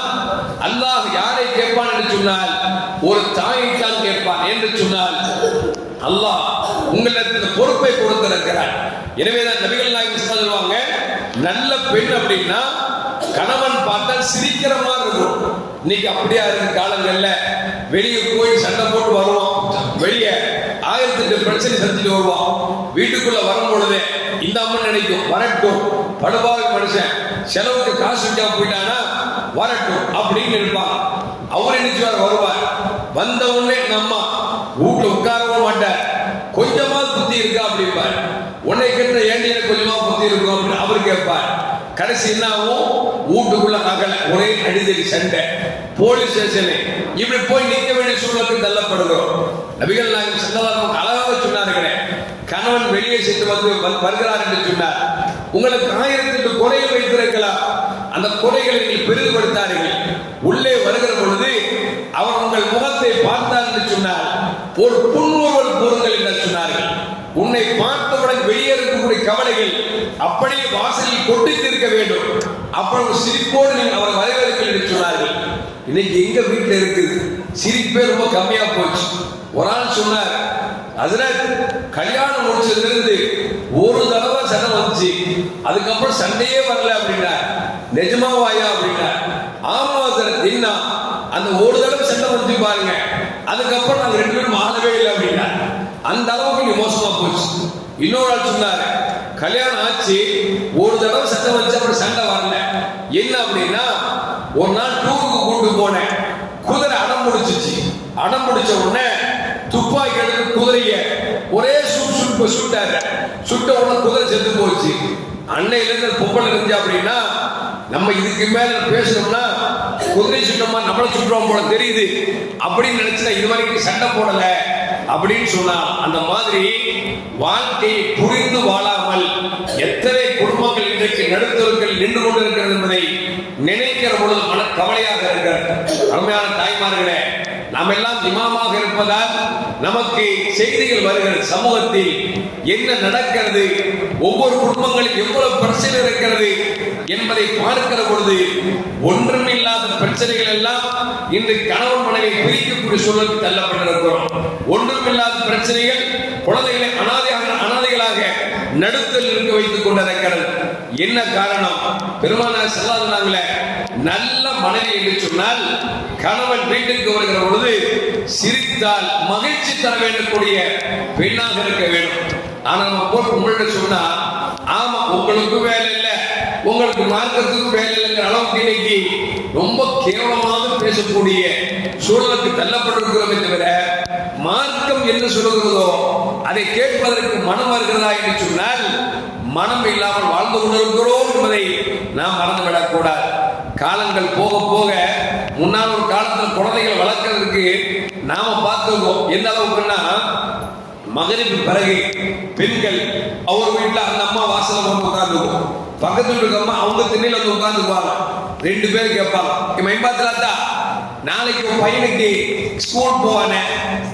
அல்லாஹ் யாரை கேட்பான் என்று சொன்னால் ஒரு தாயைத்தான் கேட்பான் என்று சொன்னால், அல்லாஹ் உங்களுக்கு பொறுப்பை கொடுத்திருக்கிறார். எனவேதான் நபிகள் நாயகம் சொல்லுவாங்க, நல்ல பெண் அப்படின்னா கணவன் பார்த்தால் சிரிக்கிற மாதிரி இருக்கும். இன்னைக்கு அப்படியா இருக்கு காலங்கள்ல, வெளியே போய் சண்டை போட்டு வருவோம், வெளியே 1008 பிரச்சனை செஞ்சுட்டு வருவோம், வீட்டுக்குள்ள வரும் பொழுதே இந்த அம்மா நினைக்கும் வரட்டும், படுபாவி மனுஷன் செலவுக்கு காசு வைக்காம போயிட்டானா வரட்டும் அப்படின்னு இருப்பாங்க. அவர் நினைச்சுவார், வருவார், வந்த உடனே நம்ம வீட்டுல உட்காரவும் மாட்டார், கொஞ்சமாவது புத்தி இருக்கா அப்படிப்பார். உன்னை கேட்ட ஏண்டிய கொஞ்சமா புத்தி இருக்கும் அப்படின்னு அவர் கேட்பார். கடைசி என்ன ஆகும், வீட்டுக்குள்ள நகல ஒரே அடிதடி சண்டை, போலீஸ் ஸ்டேஷனு, இப்படி போய் நிற்க வேண்டிய சூழலுக்கு தள்ளப்படுகிறோம். நபிகள் நாயகம் ஸல்லல்லாஹு அலைஹி வஸல்லம் அழகாக சொன்னார்களே, கணவன் வெளியே சென்று வருகிறார் என்று சொன்னார், உங்களுக்கு 1008 குறைகள் வைத்திருக்கலாம், அந்த குறைகளை நீங்கள் பெரிதுபடுத்தார்கள். உள்ளே வருகிற பொழுது அவர் உங்கள் முகத்தை பார்த்தார் என்று சொன்னார், ஒரு புன்முறுவல் கூறுங்கள் என்று சொன்னார்கள். உன்னை பார்த்தவுடன் வெளியே இருக்கக்கூடிய கவலைகள் அப்படியே வாசலில் கொட்டி தீர்க்க வேண்டும், அப்புறம் சிரிப்போடு நீங்கள் அவரை வரவேற்க என்று சொன்னார்கள். இன்னைக்கு எங்க வீட்டில் இருக்குது சிரிப்பே ரொம்ப கம்மியா போச்சு. ஒரு ஆள் சொன்னார், ஹஜ்ரத் கல்யாணம் முடிச்சதிலிருந்து ஒரு தடவை சண்டை வந்துச்சு, அதுக்கப்புறம் சண்டையே வரல அப்படின்னா. நிஜமாவாயா அப்படின்னா. ஆமா ஹஜ்ரத், என்ன அந்த ஒரு தடவை சண்டை வந்து பாருங்க, அதுக்கப்புறம் நாங்க 2 பேரும் ஆளவே இல்லை அப்படின்னா. அந்த அளவுக்கு நீ மோசமா போச்சு. இன்னொரு ஆள் சொன்னாரு, கல்யாணம் ஆச்சு, ஒரு தடவை சண்டை வச்சு அப்புறம் சண்டை வரல. என்ன அப்படின்னா, ஒரு நாள் டூருக்கு கூட்டு போனேன், குதிரை அடம் முடிச்சிச்சு. அடம் முடிச்ச உடனே துப்பாக்கி எடுத்து குதிரைய ஒரே சுட்டாரு. சுட்ட உடனே குதிரை செத்து போச்சு. அன்னையில இருந்து பொம்பளை இருந்துச்சு அப்படின்னா, நம்ம இதுக்கு மேல பேசணும்னா குதிரை சுட்டமா நம்மள சுட்டுறோம் போல தெரியுது அப்படின்னு நினைச்சுனா இது வரைக்கும் சண்டை போடல அப்படின்னு சொன்னா. அந்த மாதிரி வாழ்க்கையை புரிந்து வாழாமல் எத்தனை குடும்பங்கள் இன்றைக்கு நடுத்தவர்கள் நின்று கொண்டிருக்கிறது என்பதை நினைக்கிற பொழுது மன கவலையாக இருக்கிறது. அருமையான தாய்மார்களே, நாம் எல்லாம் இமாமாக இருப்பதால் நமக்கு செய்திகள் வருகிறது. சமூகத்தில் என்ன நடக்கிறது, ஒவ்வொரு குடும்பங்களில் எவ்வளவு பிரச்சனை இருக்கிறது என்பதை பார்க்கிற பொழுது ஒன்றுமில்லாத பிரச்சனைகள் எல்லாம் இன்று கணவன் மனைவி பிரிக்கக்கூடிய சூழலுக்கு தள்ளப்பட்டிருக்கிறோம். ஒன்றுமில்லாத பிரச்சனைகள் குழந்தைகளை அனாதைகளாக நடுத்தல் இருக்க வைத்துக் கொண்டிருக்கிறது. என்ன காரணம்? பெருமானார் ஸல்லல்லாஹு நல்ல மனைவி என்று சொன்னால் கணவன் வீட்டுக்கு வருகிற பொழுது சிரித்தால் மகிழ்ச்சி தர வேண்டக்கூடிய பெண்ணாக இருக்க வேண்டும். ஆனா நம்ம போட்டு உங்கள்கிட்ட சொன்னா, ஆமா உங்களுக்கு வேலை இல்லை, உங்களுக்கு மார்க்கத்துக்கு வேலை இல்லைங்கிற அளவுக்கு இன்னைக்கு ரொம்ப கேவலமாக பேசக்கூடிய சூழலுக்கு தள்ளப்பட்டிருக்கிறோமே தவிர, மார்க்கம் என்ன சொல்லுகிறதோ அதை கேட்பதற்கு மனம் வருகிறதா என்று சொன்னால் மனம் இல்லாமல் வாழ்ந்து கொண்டிருக்கிறோம் என்பதை நாம் மறந்துவிடக் கூடாது. காலங்கள் போக போக முன்னால் ஒரு காலத்தில் குழந்தைகள் வளர்க்கறதுக்கு நாம பார்த்துருக்கோம். எந்த அளவுக்குன்னா, மகரிபு பிறகு பெண்கள் அவர் வீட்டில் அந்த அம்மா வாசல வந்து உட்கார்ந்துக்கும், பக்கத்து வீட்டுக்கு அம்மா அவங்க திண்ணையில வந்து உட்கார்ந்துக்குவாங்க. 2 பேரும் கேட்பாங்க, மேம்பாத்துலாத்தா நாளைக்கு பையனுக்கு ஸ்கூல் போவானே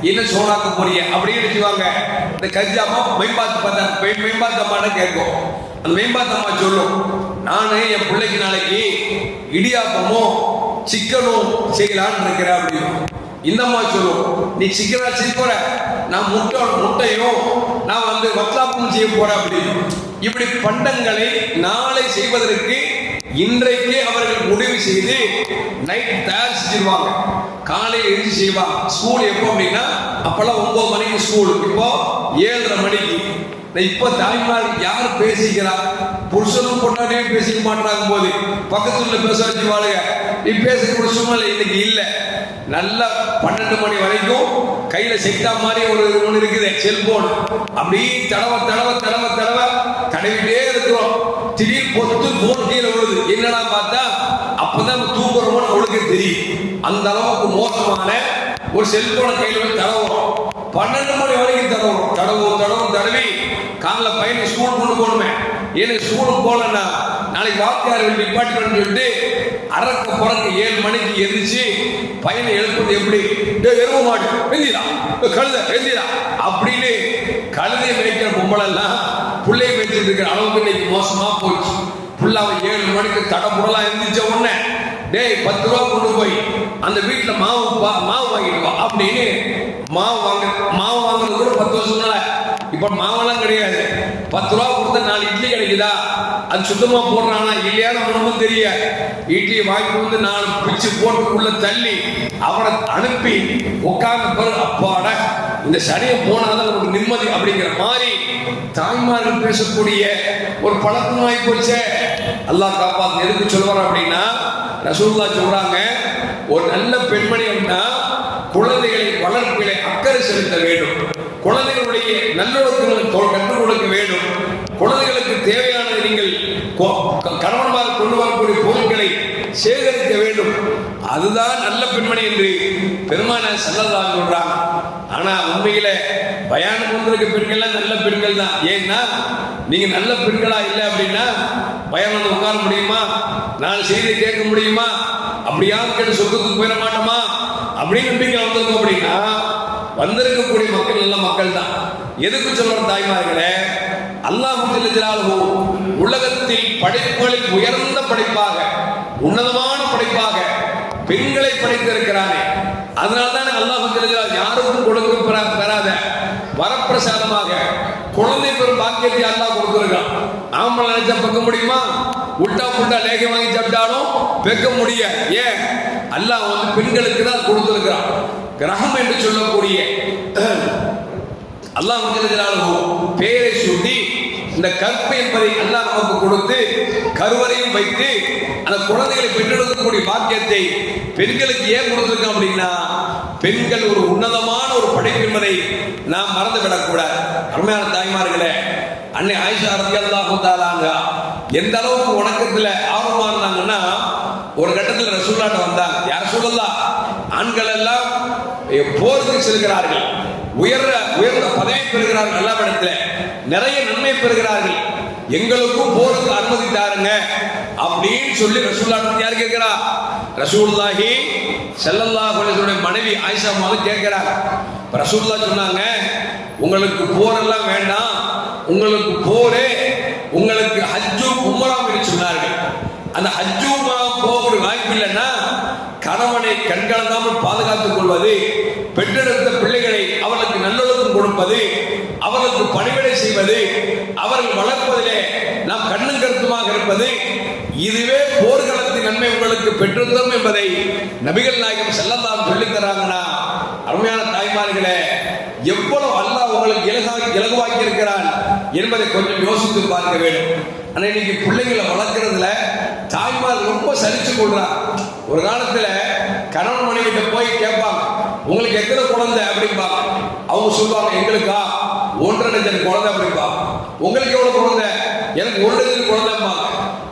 என்ன சோறாக்க போறீங்க அப்படின்னு நினைச்சுவாங்க. இந்த கஞ்சாமா மேம்பாத்து பார்த்தா மேம்பாத்து அம்மாட்ட கேட்கும். அந்த மேம்பாத்து அம்மா சொல்லும், நானு என் பிள்ளைக்கு நாளைக்கு இடியாப்பமும் சிக்கனும் செய்யலான்னு இருக்கிறேன் அப்படின்னு. இந்த அம்மா சொல்லும், நீ சிக்கனா செய்ய போற, நான் முட்டையும் நான் வந்து வத்தாப்பும் செய்ய போறேன் அப்படின்னு. இப்படி பண்டங்களை நாளை செய்வதற்கு இன்றைக்கு அவர்கள் முடிவு செய்து நைட் தயார் செஞ்சிருவாங்க. காலையில் எழுதி செய்வாங்க. ஸ்கூல் எப்போ அப்படின்னா, அப்பெல்லாம் 9 மணிக்கு ஸ்கூல், இப்போ 7:30 மணிக்கு. இப்ப தாய்மார் யார் பேசிக்கிறா? புருஷனும் பொண்டாட்டியே பேசிக்க மாட்டாங்க போது பக்கத்துல பேச வச்சு வாழுங்க. நீ பேசக்கூடிய சூழ்நிலை இன்னைக்கு இல்லை. நல்லா 12 மணி வரைக்கும் கையில செட்டா மாதிரி ஒரு ஒன்று இருக்குது, செல்போன். அப்படி தடவை தடவிட்டே இருக்கிறோம். திடீர் பொத்து போன் கீழே விழுது. என்னடா பார்த்தா அப்பதான் தூங்குறோம்னு அவளுக்கு தெரியும். அந்த அளவுக்கு மோசமான ஒரு செல்போனை கையில போய் தடவுறோம். 12 மணி வரைக்கும் தடவி காலைல பையனை ஸ்கூல் கொண்டு போகணுமே. எனக்கு ஸ்கூலுக்கு போகலன்னா நாளைக்கு வாத்தியார்கள் நிப்பாட்டிக்கணும்னு சொல்லிட்டு அறக்க பிறக்க 7 மணிக்கு எதிர்த்து பையனை எழுப்புறது எப்படி? எருவ மாடு வெந்திரா, கழுத வெந்திரா அப்படின்னு கழுதையை மேய்க்கிற பொம்பளெல்லாம் பிள்ளையை மேய்ச்சிட்டு இருக்கிற அளவுக்கு இன்னைக்கு மோசமா போச்சு. புள்ளாவை 7 மணிக்கு தடப்புடலாம் எந்திரிச்ச உடனே, டேய் 10 ரூபா கொண்டு போய் அந்த வீட்டுல மாவு வாங்கிட்டு வா அப்படின்னு மாவு வாங்குறது கூட 10 வருஷம். இப்ப மாவெல்லாம் கிடையாது. 10 ரூபா கொடுத்த 4 இட்லி கிடைக்குதா, அது சுத்தமா போடுறானா இல்லையான ஒன்றும் தெரியாது. இட்லியை வாங்கிட்டு வந்து 4 பிச்சு போட்டு உள்ள தள்ளி அவனை அனுப்பி உட்கார்ந்த பிறகு அப்பாட இந்த சனியை போனாதான் நமக்கு நிம்மதி அப்படிங்கிற மாதிரி தாய்மார்கள் பேசக்கூடிய ஒரு பழக்கமாகி போச்சே. அல்லாஹ் காப்பாத்து. எதுக்கு சொல்லுவார் அப்படின்னா, ரசூலுல்லாஹ் சொல்றாங்க, ஒரு நல்ல பெண்மணி அப்படின்னா குழந்தைகளை வளர்ப்பிலே அக்கறை செலுத்த வேண்டும். குழந்தைகளுடைய நல்லொழுக்கங்களை கற்றுக் கொடுக்க வேண்டும். குழந்தைகளுக்கு தேவையானதை நீங்கள் கணவன்மார் கொண்டு வரக்கூடிய பொருட்களை சேகரிக்க வேண்டும். அதுதான் நல்ல பெண்மணி என்று பெருமானார் ஸல்லல்லாஹு சொல்றாங்க. ஆனா உண்மையில பயானுக்கு வந்திருக்க பெண்கள் நல்ல பெண்கள் தான். ஏன்னா நீங்க நல்ல பெண்களா இல்லை அப்படின்னா பயான் வந்து உட்கார முடியுமா? நான் செய்தி கேட்க முடியுமா? அப்படியாவது கேட்டு சொர்க்கத்துக்கு போயிட மாட்டோமா அப்படின்னு நம்பிக்கை வந்திருக்கோம். அப்படின்னா வந்திருக்கக்கூடிய மக்கள் நல்ல மக்கள் தான். எதுக்கு சொல்ற தாய்மார்களே, அல்லாஹ் ஜல்ல ஜலாலுஹு உலகத்தில் படைப்புகளில் உயர்ந்த படைப்பாக, உன்னதமான படைப்பாக பெண்களை படைத்திருக்கிறானே. அதனால்தான் அல்லாஹ் ஜல்ல ஜலாலுஹு யாருக்கும் கொடுக்க பெறாத வரப்பிரசாதமாக குழந்தை பெறும் பாக்கியத்தை அல்லாஹ் கொடுத்திருக்கான். ஆம்பளை நினைச்சா பெக்க முடியுமா? உல்டா லேகை வாங்கி சாப்பிட்டாலும் பெக்க முடியாது. ஏன்? அல்லாஹ் வந்து பெண்களுக்கு தான் கொடுத்திருக்கிறான். கிரகம் என்று சொல்லக்கூடிய அல்லாஹ் பெயரை சூட்டி இந்த கற்பு என்பதை அல்லாஹ் நமக்கு கொடுத்து கருவறையும் வைத்து அந்த குழந்தைகளை பெற்றெடுக்கக்கூடிய பாக்கியத்தை பெண்களுக்கு ஏன் கொடுத்திருக்கோம் அப்படின்னா, பெண்கள் ஒரு உன்னதமான ஒரு படைப்பு என்பதை நாம் மறந்து விடக்கூடாது. அருமையான தாய்மார்களே, அன்னை ஆயிஷா ரலியல்லாஹு தஆலா அன்ஹா எந்த அளவுக்கு வணக்கத்தில் ஆர்வமா இருந்தாங்கன்னா, ஒரு கட்டத்தில் ரசூலுல்லாஹ் வந்தாங்க. யார் ரசூலுல்லாஹ், ஆண்கள் எல்லாம் போருக்கு செல்கிறார்கள், உயர்ந்த பதவி பெறுகிறார்கள், அல்லாஹ்விடத்தில் நிறைய நன்மை பெறுகிறார்கள், எங்களுக்கும் போருக்கு அனுமதி தாருங்க அப்படின்னு சொல்லி ரசூலுல்லாஹ் யார் கேட்கிறா? ரசூலுல்லாஹி ஸல்லல்லாஹு அலைஹி வஸல்லம் மனைவி ஆயிஷா அம்மா கேட்கிறாங்க. ரசூலுல்லாஹ் சொன்னாங்க, உங்களுக்கு போரெல்லாம் வேண்டாம், உங்களுக்கு போரே உங்களுக்கு ஹஜ்ஜு உம்ரா என்று சொன்னார்கள். அந்த ஹஜ்ஜு உம்ரா போகிற வாய்ப்பு இல்லைன்னா கணவனை கண்கலங்காமல் பாதுகாத்துக் கொள்வது, பெற்றெடுத்த பிள்ளைகளை அவர்களுக்கு நல்லொழுக்கம் கொடுப்பது, அவர்களுக்கு பணிவிடை செய்வது, அவர்கள் வளர்ப்பதிலே நாம் கண்ணும் கருத்துமாக இருப்பது, இதுவே போர்க்களத்தின் நன்மை உங்களுக்கு பெற்றுத்தரும் என்பதை நபிகள் நாயகம் ஸல்லல்லாஹு சொல்லித் தராங்கன்னா, அருமையான தாய்மார்களே, எவ்வளவு அல்லாஹ் உங்களுக்கு இலகுவாக்கி இருக்கிறான் என்பதை கொஞ்சம் யோசித்து பார்க்க வேண்டும். ஆனா இன்னைக்கு பிள்ளைங்களை வளர்க்கறதுல தாய்மார் ரொம்ப சலிச்சு கொள்றாங்க. ஒரு காலத்துல கணவன் மனைவிட்ட போய் கேட்பாங்க, உங்களுக்கு எத்தனை குழந்தை அப்படிம்பாங்க. அவங்க சொல்லுவாங்க, எங்களுக்கா 1.5 டஜன் குழந்தை அப்படிம்பாங்க. உங்களுக்கு எவ்வளவு குழந்தை? எனக்கு 1 டஜன் குழந்தைம்பாங்க.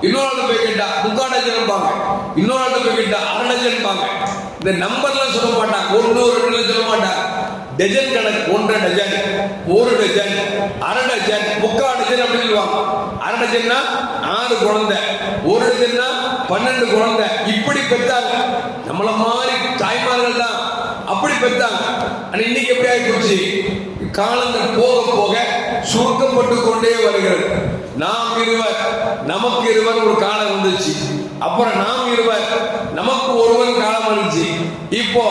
இன்னொரு ஆள் போய் கேட்டா 3/4 டஜன்பாங்க. இன்னொரு ஆள் போய் கேட்டா 1/2 டஜன்பாங்க. இந்த நம்பர்லாம் சொல்ல மாட்டாங்க, 1 2 சொல்ல மாட்டாங்க. டஜன் கணக்கு, 1.5 டஜன், 1 டஜன், 1/2 டஜன், 3/4 டஜன் அப்படின்னு சொல்லுவாங்க. 1/2 டஜன்னா 6 குழந்தை, 1 டஜன்னா 12 குழந்தை. இப்படி பெற்றாங்க. நம்மள மாதிரி தாய்மார்கள் தான் அப்படி பெற்றாங்க. ஆனா இன்னைக்கு எப்படி ஆகி போச்சு? காலங்கள் போக போக சுருக்கப்பட்டு கொண்டே வருகிறது. நாம் இருவர் நமக்கு இருவர் ஒரு காலம் வந்துச்சு. அப்புறம் நாம் இருவர் நமக்கு ஒருவர் காலம் வந்துச்சு. இப்போ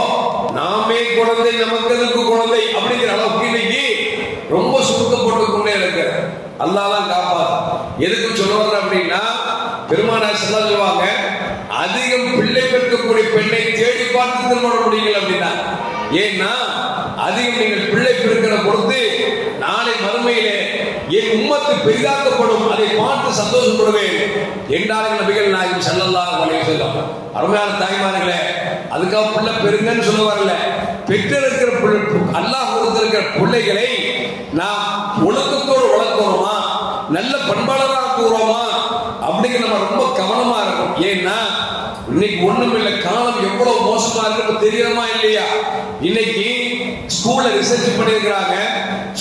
நாமே குழந்தை நமக்கு எதுக்கு குழந்தை அப்படிங்கிற அளவுக்கு இன்னைக்கு ரொம்ப சுருக்கப்பட்டு கொண்டே இருக்கு. அல்லாஹ் தான் காப்பாத்து. எதுக்கு சொல்ல வர்ற அப்படின்னா, பெருமானார் சொல்லுவாங்க, அதிகம் பிள்ளை பெற்றக்கூடிய பெண்ணை தேடி பார்த்து திருமணம் முடியுங்கள் அப்படின்னா. ஏன்னா அதிகம் நீங்கள் பிள்ளை பெருக்கிற பொறுத்து நாளை மறுமையிலே என் உம்மத்து பெரிதாக்கப்படும், அதை பார்த்து சந்தோஷப்படுவேன் என்றார்கள் நபிகள் நாயகம் ஸல்லல்லாஹு அலைஹி வஸல்லம். அருமையான தாய்மார்களே, அதுக்காக பிள்ளை பெருங்கன்னு சொல்ல வரல. பெற்றிருக்கிற அல்லாஹ் கொடுத்திருக்கிற பிள்ளைகளை நாம் ஒழுக்கத்தோடு வளர்க்கிறோமா, நல்ல பண்பாளராக ஆக்குறோமா அப்படிங்கிற நம்ம ரொம்ப கவனமா இருக்கும். ஏன்னா இன்னைக்கு ஒண்ணும் இல்லை, காலம் எவ்வளவு மோசமா இருக்கு தெரியுமா இல்லையா? இன்னைக்கு ஸ்கூல்ல ரிசர்ச் பண்ணிருக்கிறாங்க,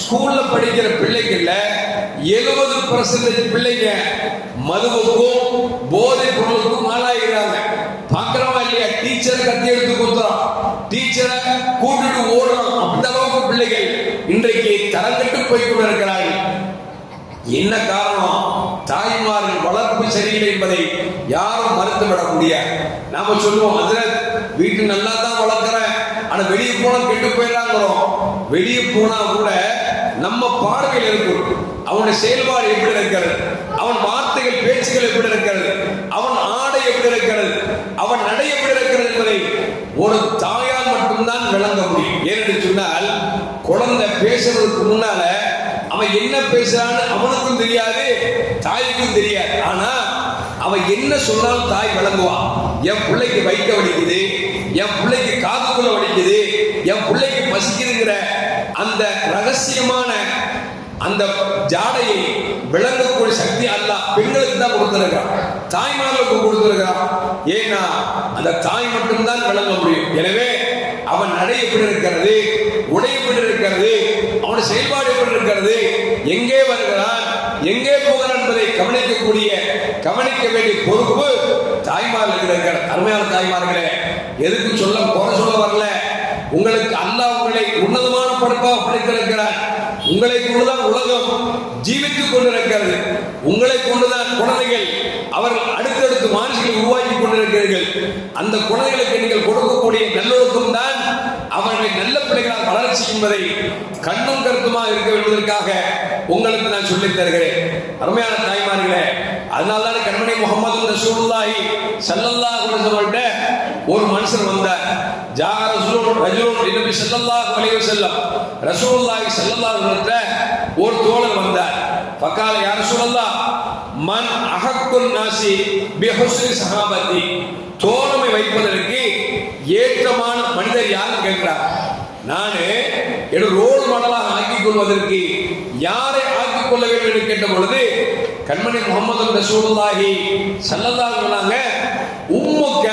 ஸ்கூல்ல படிக்கிற பிள்ளைகள்ல 70% பிள்ளைங்க மதுவுக்கும் போதை பொருளுக்கும் ஆளாகிறாங்க. பாக்குறவா இல்லையா? டீச்சரை கத்தி எடுத்து கொடுத்துறோம், டீச்சரை கூட்டிட்டு ஓடுறோம். அந்த அளவுக்கு பிள்ளைகள் இன்றைக்கு தரங்கட்டு போய் கொண்டு இருக்கிறார்கள். என்ன காரணம்? தாய்மார்கள் வளர்ப்பு சரியில்லை என்பதை யாரும் மறுத்துவிட முடியாது. நாம சொல்லுவோம், ஹஜ்ரத் வீட்டு நல்லா தான் வளர்க்கிறேன், ஆனா வெளியே போனா கெட்டு போயிடறாங்கிறோம். வெளியே போனா கூட நம்ம பார்வையில் இருக்கும், அவனுடைய செயல்பாடு எப்படி இருக்கிறது, அவன் வார்த்தைகள் பேச்சுகள் எப்படி இருக்கிறது, அவன் ஆடை எப்படி இருக்கிறது, அவன் நடை எப்படி இருக்கிறது என்பதை ஒரு தாயால் மட்டும்தான் விளங்க முடியும். ஏனென்று சொன்னால், குழந்தை பேசுறதுக்கு முன்னால அவன் என்ன பேசுறான்னு அவனுக்கும் தெரியாது, தாய்க்கும் தெரியாது. ஆனா அவன் என்ன சொன்னாலும் தாய் விளங்குவான். என் பிள்ளைக்கு வைக்க வலிக்குது, என் பிள்ளைக்கு காதுக்குள்ள வலிக்குது, என் பிள்ளைக்கு பசிக்குதுங்கிற அந்த ரகசியமான அந்த ஜாடையை விளங்கக்கூடிய சக்தி அல்லாஹ் பெண்களுக்கு தான் கொடுத்திருக்கிறான், தாய்மார்களுக்கு கொடுத்திருக்கிறான். ஏன்னா அந்த தாய் மட்டும்தான் விளங்க முடியும். எனவே அவன் நடை எப்படி இருக்கிறது, உடை எப்படி இருக்கிறது, அவனுடைய செயல்பாடு எப்படி இருக்கிறது, எங்கே வருகிறான், எங்கே போகிறான் என்பதை கவனிக்க வேண்டிய பொறுப்பு தாய்மார்களுக்கு இருக்கிறது. அருமையான தாய்மார்களே, எதுக்கு குறை சொல்ல வரல. உங்களுக்கு அல்லாஹ் உங்களை உன்னதமான படைப்பாக படைத்திருக்கிறார். உங்களை கொண்டுதான் உலகம் ஜீவித்துக் கொண்டிருக்கிறது. உங்களை கொண்டுதான் குழந்தைகள் அவர்கள் அடுத்தடுத்து மானுஷங்களை உருவாக்கி கொண்டிருக்கிறீர்கள். அந்த குழந்தைகளுக்கு நீங்கள் கொடுக்கக்கூடிய நல்லொழுக்கம் தான் அவர்களை நல்ல பிள்ளைகளாக வளர்ச்சி என்பதை கண்ணும் கருத்துமாக இருக்க வேண்டுவதற்காக உங்களுக்கு நான் சொல்லித் தருகிறேன். அருமையான தாய்மார்களே, அதனால்தான் கண்மணி முஹம்மது ரசூலுல்லாஹி ஸல்லல்லாஹு அலைஹி வஸல்லம் ஒரு மனுஷன் வந்தார். ஜா ரஜுலுன் நபி ஸல்லல்லாஹு அலைஹி வஸல்லம், ரசூலுல்லாஹி ஸல்லல்லாஹு அலைஹி வஸல்லம் ஒரு தோழர் வந்தார். ஃபகால யா ரசூலல்லாஹ், மன் அஹக்குன் நாசி பிஹுஸ்னி ஸஹாபத்தி, தோழமை வைப்பதற்கு ஏற்றமான மனிதர் யாருன்னு கேட்கிறார். நான் என்னோட ரோல் மாடலாக ஆக்கிக் கொள்வதற்கு யாரை ஆக்கிக் கொள்ள வேண்டும் என்று கேட்ட பொழுது கண்மணி முஹம்மது ரசூலுல்லாஹி ஸல்லல்லாஹு அலைஹி வஸல்லம் சொன்னாங்க, உம்முக்க,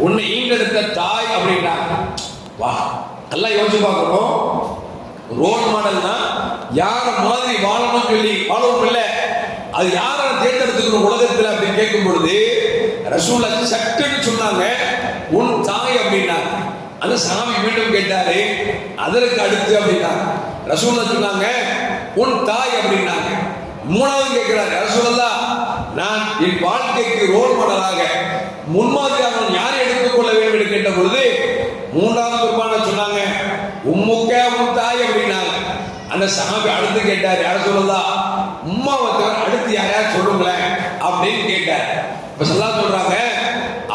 உன்னை ஈண்டெடுத்த தாய் அப்படின்னாங்க. வா, எல்லாம் யோசிச்சு பார்க்கணும். ரோல் மாடல்னா யார மாதிரி வாழணும் சொல்லி வாழவும் இல்லை, அது யாரை தேர்ந்தெடுத்துக்கணும் உலகத்தில் அப்படின்னு கேட்கும் பொழுது ரசூலுல்லாஹ் சட்டுன்னு சொன்னாங்க, உன் தாய் அப்படின்னாங்க. அந்த சாமி மீண்டும் கேட்டாரு, அதற்கு அடுத்து அப்படின்னாங்க. ரசூலுல்லாஹ் சொன்னாங்க, உன் தாய் அப்படின்னாங்க. மூணாவது கேட்கிறாரு, ரசூலுல்லாஹ் நான் என் வாழ்க்கைக்கு ரோல் மாடலாக முன்மாதிரியாக யாரை எடுத்துக்கொள்ள வேண்டும் என்று கேட்ட பொழுது மூன்றாவது பெருமான சொன்னாங்க, உம்முக்கே உன் தாய் அப்படின்னாங்க. அந்த சாமி அடுத்து கேட்டார், யார சொல்லலாம், உம்மாவை தவிர அடுத்து யாரையாவது சொல்லுங்களேன் அப்படின்னு கேட்டார். இப்ப சொல்றாங்க,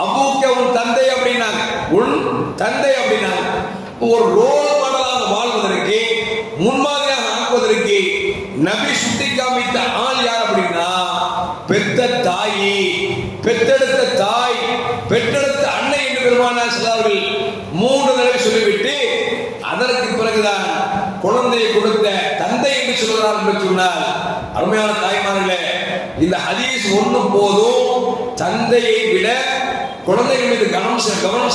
அபூக்கே உன் தந்தை அப்படின்னாங்க, உன் தந்தை அப்படின்னாங்க. ஒரு ரோல் மாடலாக வாழ்வதற்கு முன்மாதிரியாக ஆக்குவதற்கு நபி சுட்டி காமித்த ஆள் யார் அப்படின்னா பெத்த தாயி, பெற்றெடுத்த தாய், பெற்றெடுத்த அன்னை என்று பெருமானார் சொன்னார்கள். 3 தடவை சொல்லிவிட்டு அதற்கு பிறகுதான் குழந்தையை கொடுத்த தந்தை என்று சொல்கிறார் என்று சொன்னார். அருமையான தாய்மார்களே, இந்த ஹதீஸ் ஒன்று போதும். தந்தையை விட குழந்தைகள் மீது கவனம்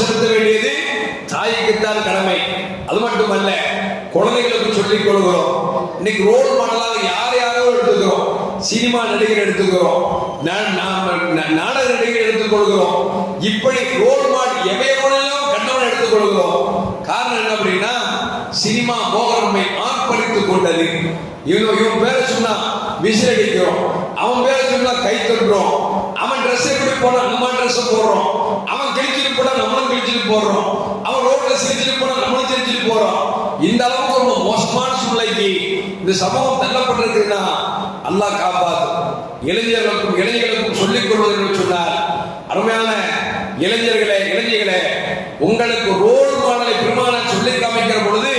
செலுத்த வேண்டியது தாய்க்குத்தான் கடமை. அது மட்டுமல்ல, குழந்தைகளுக்கு சொல்லிக் கொள்கிறோம். இன்னைக்கு ரோல் மாடலாக யாரையாரோ எடுத்துக்கிறோம். சினிமா நடிகர் எடுத்துக்கிறோம், நாடக நடிகர் எடுத்துக்கொள்கிறோம். இப்படி ரோல் மாடல் எவையெல்லாம் கண்டவன் எடுத்துக்கொள்கிறோம். காரணம் என்ன அப்படின்னா, சினிமா மோகனமை ஆர்ப்பரித்துக் கொண்டது. இவன் பேரை சொன்னா விசில் அடிக்கிறோம், அவன் பேரை சொன்னா கை தட்டுறோம். அவன் ட்ரெஸ் எப்படி போனா நம்ம ட்ரெஸ் போடுறோம், அவன் கிழிச்சிட்டு போனா நம்மளும் கிழிச்சிட்டு போடுறோம், அவன் ரோட்ல சிரிச்சிட்டு போனா நம்மளும் சிரிச்சிட்டு போறோம். இந்த அளவுக்கு ஒரு மோசமான சூழ்நிலைக்கு இந்த சமூகம் தள்ளப்பட்டிருக்குன்னா அல்லாஹ் காப்பாத்து. இளைஞர்களுக்கும் சொல்லிக் கொள்வது என்று சொன்னார். அருமையான இளைஞர்களே, உங்களுக்கு ரோல் மாடலை பெருமானார் சொல்லி காமிக்கிற பொழுது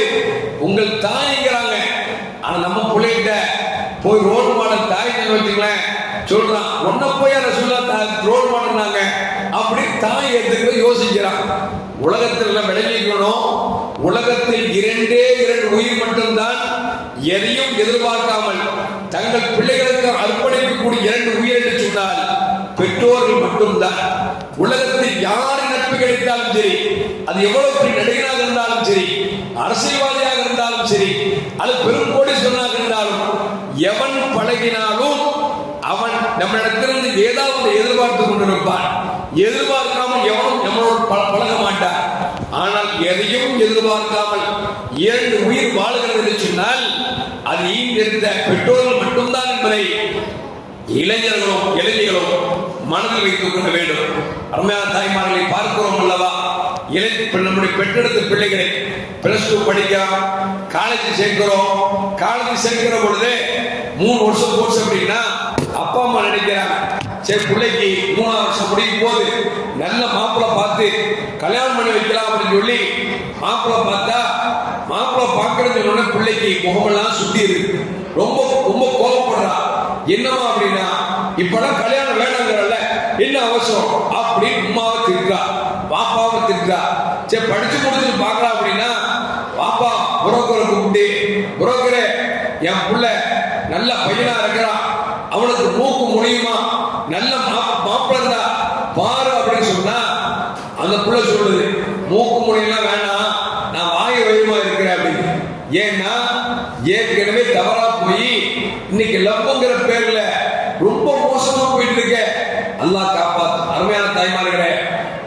உங்கள் தாய்ங்கிறாங்க. ஆனா நம்ம பிள்ளைகிட்ட போய் ரோல் மாடல் தாய் வச்சுங்களேன் சொல்றான், ஒன்ன போய் அதை சொல்ல ரோல் மாடல்னாங்க அப்படி தாய் எடுத்துக்கிட்டு யோசிக்கிறான். உலகத்தில் விளைவிக்கணும். உலகத்தில் 2 உயிர் மட்டும்தான் எதையும் எதிர்பார்க்காமல் தங்கள் பிள்ளைகளுக்கு அர்ப்பணிக்கக்கூடிய 2 உயிர் என்று சொன்னால் பெற்றோர்கள் மட்டும்தான். உலகத்தில் யாரின் நட்பு கிடைத்தாலும் சரி, அது எவ்வளவு பெரிய நடிகராக இருந்தாலும் சரி, அரசியல்வாதியாக இருந்தாலும் சரி, அது பெரும் கோடீஸ்வரனாக இருந்தாலும், எவன் பழகினாலும் அவன் நம்மிடத்திலிருந்து ஏதாவது எதிர்பார்த்து கொண்டிருப்பான். எதிர்பார்க்காமல் எவனும் நம்மளோடு பழக மாட்டான். ஆனால் எதையும் எதிர்பார்க்காமல் 2 உயிர் வாழ்கிறது என்று சொன்னால் அது ஈந்தெடுத்த பெற்றோர்கள் மட்டும்தான் என்பதை இளைஞர்களும் மனதில் வைத்துக் கொள்ள வேண்டும். அருமையான தாய்மார்களை பார்க்கிறோம் அல்லவா, நம்முடைய பெற்றெடுத்த பிள்ளைகளை +2 படிக்கிறோம், காலேஜ் சேர்க்கிறோம். காலேஜ் சேர்க்கிற பொழுது 3 வருஷம் கோர்ஸ் அப்படின்னா அப்பா அம்மா நினைக்கிறாங்க, சரி பிள்ளைக்கு 3ஆம் வருஷம் முடியும் போது நல்ல மாப்பிள்ளை பார்த்து கல்யாணம் பண்ணி வைக்கலாம் அப்படின்னு சொல்லி மாப்பிள்ளை பார்த்தா, மாப்பிள்ளை பார்க்கறது பிள்ளைக்கு முகமெல்லாம் சுத்தி இருக்கு. ரொம்ப ரொம்ப கோபப்படுறா. என்னமா அப்படின்னா, இப்பெல்லாம் கல்யாணம் வேணாங்கிறல்ல, என்ன அவசரம் அப்படின்னு உமாவை திட்டுறா, பாப்பாவை திட்டுறா. சரி படிச்சு முடிச்சுட்டு பார்க்கலாம் அப்படின்னா பாப்பா புரோக்கரை கூப்பிட்டு, புரோக்கரே என் புள்ள நல்ல பையனா இருக்கிறான், அவனுக்கு மூக்கு முடியுமா, நல்ல மாப்பிள்ளா பாரு அப்படின்னு சொன்னா அந்த புள்ள சொல்லுது, மூக்கு முடியெல்லாம் வேணாம், நான் வாய் வயிறுமா இருக்கிறேன் அப்படின்னு. ஏன்னா ஏற்கனவே தவறா போய் இன்னைக்கு லவ்ங்கிற பேர்ல ரொம்ப மோசமா போயிட்டு இருக்க. அல்லாஹ் காப்பாத்து. அருமையான தாய்மார்களே,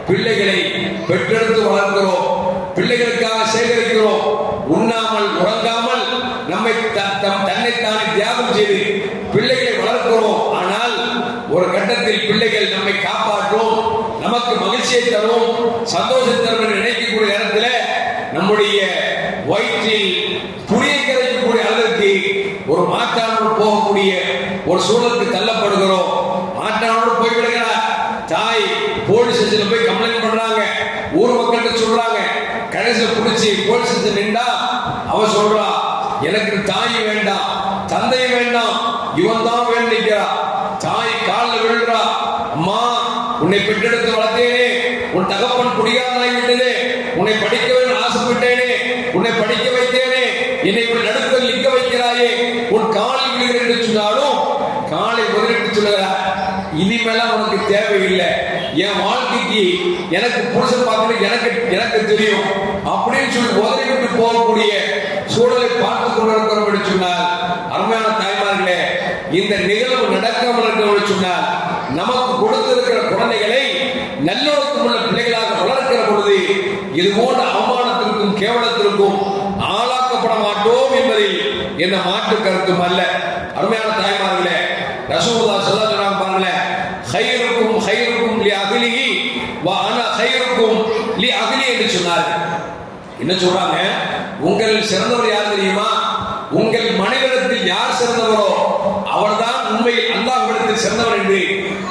பிள்ளைகளை பெற்றெடுத்து வளர்க்கிறோம், பிள்ளைகளுக்காக சேகரிக்கிறோம். உண்ணாமல் உறங்காமல் நம்மை தன்னைத்தானே தியாகம் செய்து பிள்ளைகளை வளர்க்கிறோம். ஆனால் ஒரு கட்டத்தில் பிள்ளைகள் நம்மை காப்பாற்றும், நமக்கு மகிழ்ச்சியை தரும், சந்தோஷத்தை தரும் என்று நினைக்கக்கூடிய நேரத்தில் நம்முடைய வயிற்றில் புளியை கரைக்கக்கூடிய அளவிற்கு ஒரு மாற்றானோடு போகக்கூடிய ஒரு சூழலுக்கு தள்ளப்படுகிறோம். மாற்றானோடு போய்விடுகிறார். தாய் போலீஸ் ஸ்டேஷன்ல போய் கம்ப்ளைண்ட் பண்றாங்க, ஊர் மக்கள்கிட்ட சொல்றாங்க. கடைசியில் பிடிச்சி போலீஸ் ஸ்டேஷன் நின்றா அவ சொல்றா, எனக்கு தாய் வேண்டாம், தந்தை வேண்டாம், இவன் தான் வேண்டிக்கிறா. தாய் காலில் விழுறா, அம்மா உன்னை பெற்றெடுத்து வளர்த்தேனே, உன் தகப்பன் குடிகாரனாகிவிட்டதே, உன்னை படிக்க வேண்டும் ஆசைப்பட்டேனே, உன்னை படிக்க வைத்தேனே, என்னை இப்படி நடுக்கல் நிற்க வைக்கிறாயே, உன் காலில் விழுகிறேன் என்று சொன்னாலும் காலை முதலிட்டு சொல்லுகிறார், இனிமேலாம் உனக்கு தேவையில்லை, என் வாழ்க்கைக்கு எனக்கு புருஷன் பார்க்கறது எனக்கு தெரியும் அப்படின்னு சொல்லி உதவிட்டு போகக்கூடிய சூழலை பார்த்து கொண்டிருக்கிறோம் என்று சொன்னார். அருமையான தாய்மார்களே, இந்த நிகழ்வு நடக்க கொடுத்திருக்கிற குழந்தைகளை நல்லொழுக்கம் உள்ள பிள்ளைகளாக வளர்க்கிற பொழுது இது போன்ற அவமானத்திற்கும் கேவலத்திற்கும் ஆளாக்கப்பட மாட்டோம் என்பதில் எந்த மாற்று கருத்தும் அல்ல. அருமையான தாய்மார்களே, ரசூலுல்லாஹி ஸல்லல்லாஹு அலைஹி வஸல்லம் பாருங்களேன், கைருக்கும் கைருக்கும் லி அஹ்லிஹி வ அன கைருக்கும் லி அஹ்லி என்று சொன்னார்கள். என்ன சொல்றாங்க? உங்களில் சிறந்தவர் யார் தெரியுமா? உங்கள் மனிதத்தில் யார் சிறந்தவரோ அவர்தான் உண்மையில் அல்லாஹ்விடத்தில் சிறந்தவர் என்று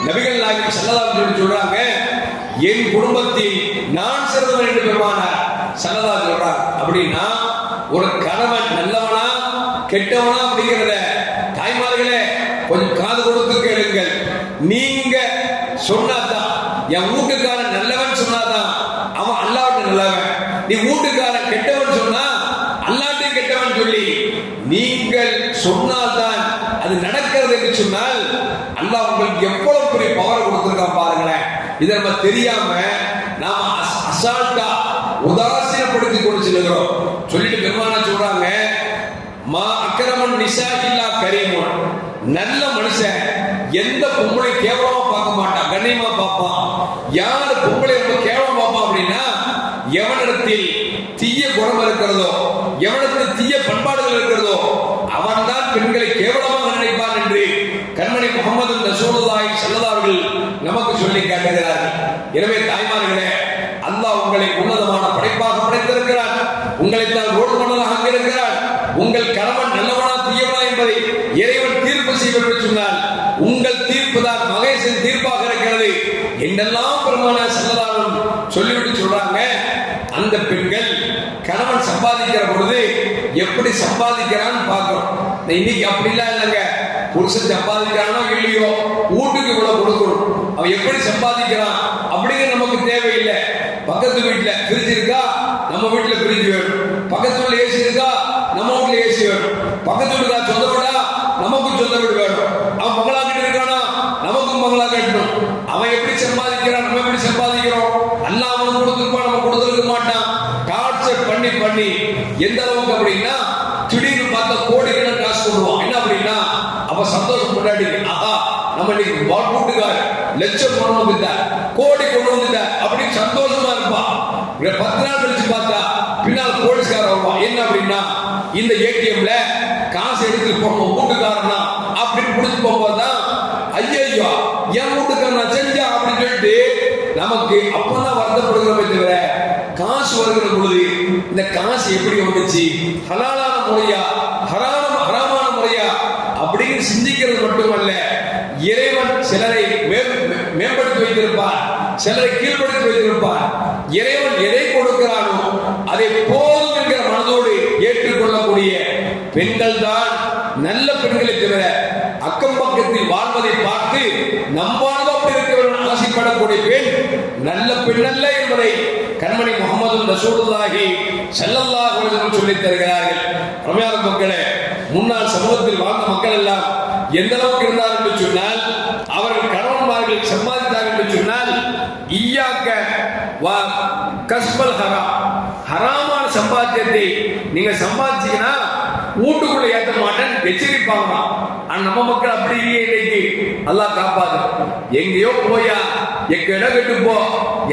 நபிகள் நாயகம் ஸல்லல்லாஹு அலைஹி வஸல்லம் சொல்றாங்க. என் குடும்பத்தில் நான் சிறந்தவன் என்று பெருமானார் ஸல்லல்லாஹு அலைஹி சொல்றாங்க. அப்படின்னா ஒரு கணவன் நல்லவனா கெட்டவனா அப்படிங்கிறத தாய்மார்களே கொஞ்சம் காது கொடுத்து கேளுங்கள். நீங்க சொன்னாதான், என் வீட்டுக்காரன் நல்லவன் சொன்னாதான் அவன் அல்லாஹ்விட நல்லவன். நீ வீட்டுக்காரன் கெட்டவன் சொன்னா அல்லாஹ்விட கெட்டவன் சொல்லி நீங்கள் சொன்னால்தான் அது நடக்கிறது என்று சொன்னால் அல்லாஹ் உங்களுக்கு எவ்வளவு பெரிய பவர் கொடுத்திருக்கான் பாருங்களேன். இதை நம்ம தெரியாம நாம அசால்ட்டா உதாசீனப்படுத்தி கொண்டு செல்கிறோம். சொல்லிட்டு பெருமானா சொல்றாங்க, மா அக்ரமன் நிசா இல்லா கரீமுன். நல்ல மனுஷன் எந்த பொம்பளை கேவலமா பார்க்க மாட்டான், கண்ணியமா பார்ப்பான். யாரு பொம்பளை ரொம்ப கேவலமா பார்ப்பான் அப்படின்னா எவனிடத்தில் தீய குணம் இருக்கிறதோ, எவனிடத்தில் தீய பண்பாடுகள் இருக்கிறதோ அவன் தான் பெண்களை கேவலமாக நினைப்பான் என்று கண்மணி முஹம்மது ரசூலுல்லாஹி ஸல்லல்லாஹு அலைஹி வஸல்லம் நமக்கு சொல்லி காட்டுகிறார்கள். எனவே தாய்மார்களே, அல்லாஹ் உங்களை உன்னதமான படைப்பாக படைத்திருக்கிறார். உங்களை தான் ரோல் மாடலாக இருக்கிறார். உங்கள் கணவன் நல்லவனா தீயவனா என்பதை இறைவன் தீர்ப்பு செய்வது சொன்னால் உங்கள் தீர்ப்பு தான் மகேசன் தீர்ப்பாக இருக்கிறது என்றெல்லாம் பெருமானார் ஸல்லல்லாஹு அலைஹி வஸல்லம் சொல்லிவிட்டு சொல்றாங்க. அந்த பெண்கள் கணவன் சம்பாதிக்கிற பொழுது எப்படி சம்பாதிக்கிறான்னு பார்க்கிறோம். இன்னைக்கு அப்படிலாம் இல்லைங்க. புருஷன் சம்பாதிக்கிறானோ இல்லையோ வீட்டுக்கு இவ்வளவு கொடுக்கணும். அவன் எப்படி சம்பாதிக்கிறான் அப்படிங்கிற நமக்கு தேவையில்லை. பக்கத்து வீட்டுல ஃப்ரிட்ஜ் இருக்கா, நம்ம வீட்டுல ஃப்ரிட்ஜ் வேணும். பக்கத்து வீட்டுல ஏசி இருக்கா, நம்ம வீட்டுல ஏசி வேணும். பக்கத்து வீட்டுல சொந்த வீடா, நமக்கும் சொந்த வீடு வேணும். அவன் பங்களா கட்டி இருக்கானா, நமக்கும் பங்களா கட்டணும். அவன் எப்படி சம்பாதிக்கிறான், நம்ம எப்படி சம்பாதிக்கிறோம்? அல்லாஹ் அவனுக்கு கொடுத்துருப்பான், நம்ம கொடுத்துருக்க மாட்டான். டார்ச்சர் பண்ணி பண்ணி எந்த அளவுக்கு அப்படின்னா திடீர்னு பார்த்தா கோடிக்கணக்கான காசு கொண்டுவான். என்ன அப்படின்னா அப்ப சந்தோஷம் கொண்டாடி, ஆஹா நம்ம இன்னைக்கு வீட்டுக்கார் லட்சம் கொண்டு வந்துட்டார், கோடி கொண்டு வந்துட்டார் அப்படின்னு சந்தோஷமா இருப்பான். 10 நாள் கழிச்சு பார்த்தா பின்னால் போலீஸ்காரன் வருவான். என்ன அப்படின்னா இந்த ஏடிஎம்ல காசு எடுத்துட்டு போகணும் வீட்டுக்காரனா அப்படின்னு புடிச்சு போகும்போதுதான் ஐயோ என் வீட்டுக்காரன் செஞ்சா அப்படின்னு சொல்லிட்டு நமக்கு அப்பதான் வருத்தப்படுகிறோமே தவிர காசு வருகிற பொழுது இந்த காசு எப்படி வந்துச்சு, ஹலாலான முறையா ஹராமான முறையா அப்படின்னு சிந்திக்கிறது மட்டுமல்ல, இறைவன் சிலரை மேம்படுத்தி வைத்திருப்பார், சிலரை கீழ்படுத்தி வைத்திருப்பார். இறைவன் எதை கொடுக்கிறானோ அதை போதும் என்கிற மனதோடு ஏற்றுக்கொள்ளக்கூடிய பெண்கள் தான் நல்ல பெண்களை தவிர அக்கம் பக்கத்தில் வாழ்வதை பார்த்து நம்பானதோ அப்படி இருக்கிறவர்கள் ஆசைப்படக்கூடிய பெண் நல்ல பெண் அல்ல என்பதை கண்மணி முஹம்மது ரசூலுல்லாஹி ஸல்லல்லாஹு அலைஹி வஸல்லம் சொல்லித் தருகிறார்கள். ரமயான மக்களே, முன்னாள் சமூகத்தில் வாழ்ந்த மக்கள் எல்லாம் எந்த அளவுக்கு இருந்தார் என்று சொன்னால், அவர்கள் கணவன்மார்கள் சம்பாதித்தார்கள் என்று சொன்னால் ஈயாக்க வா கஸ்பல் ஹராம், ஹராமான சம்பாத்தியத்தை நீங்க சம்பாதிச்சீங்கன்னா வீட்டுக்குள்ள ஏற்ற மாட்டேன் எச்சரிப்பாங்க. நம்ம மக்கள் அப்படி இல்லையே. இன்னைக்கு அல்லாஹ் காப்பாது. எங்கேயோ போயா எக்கட கட்டு போ,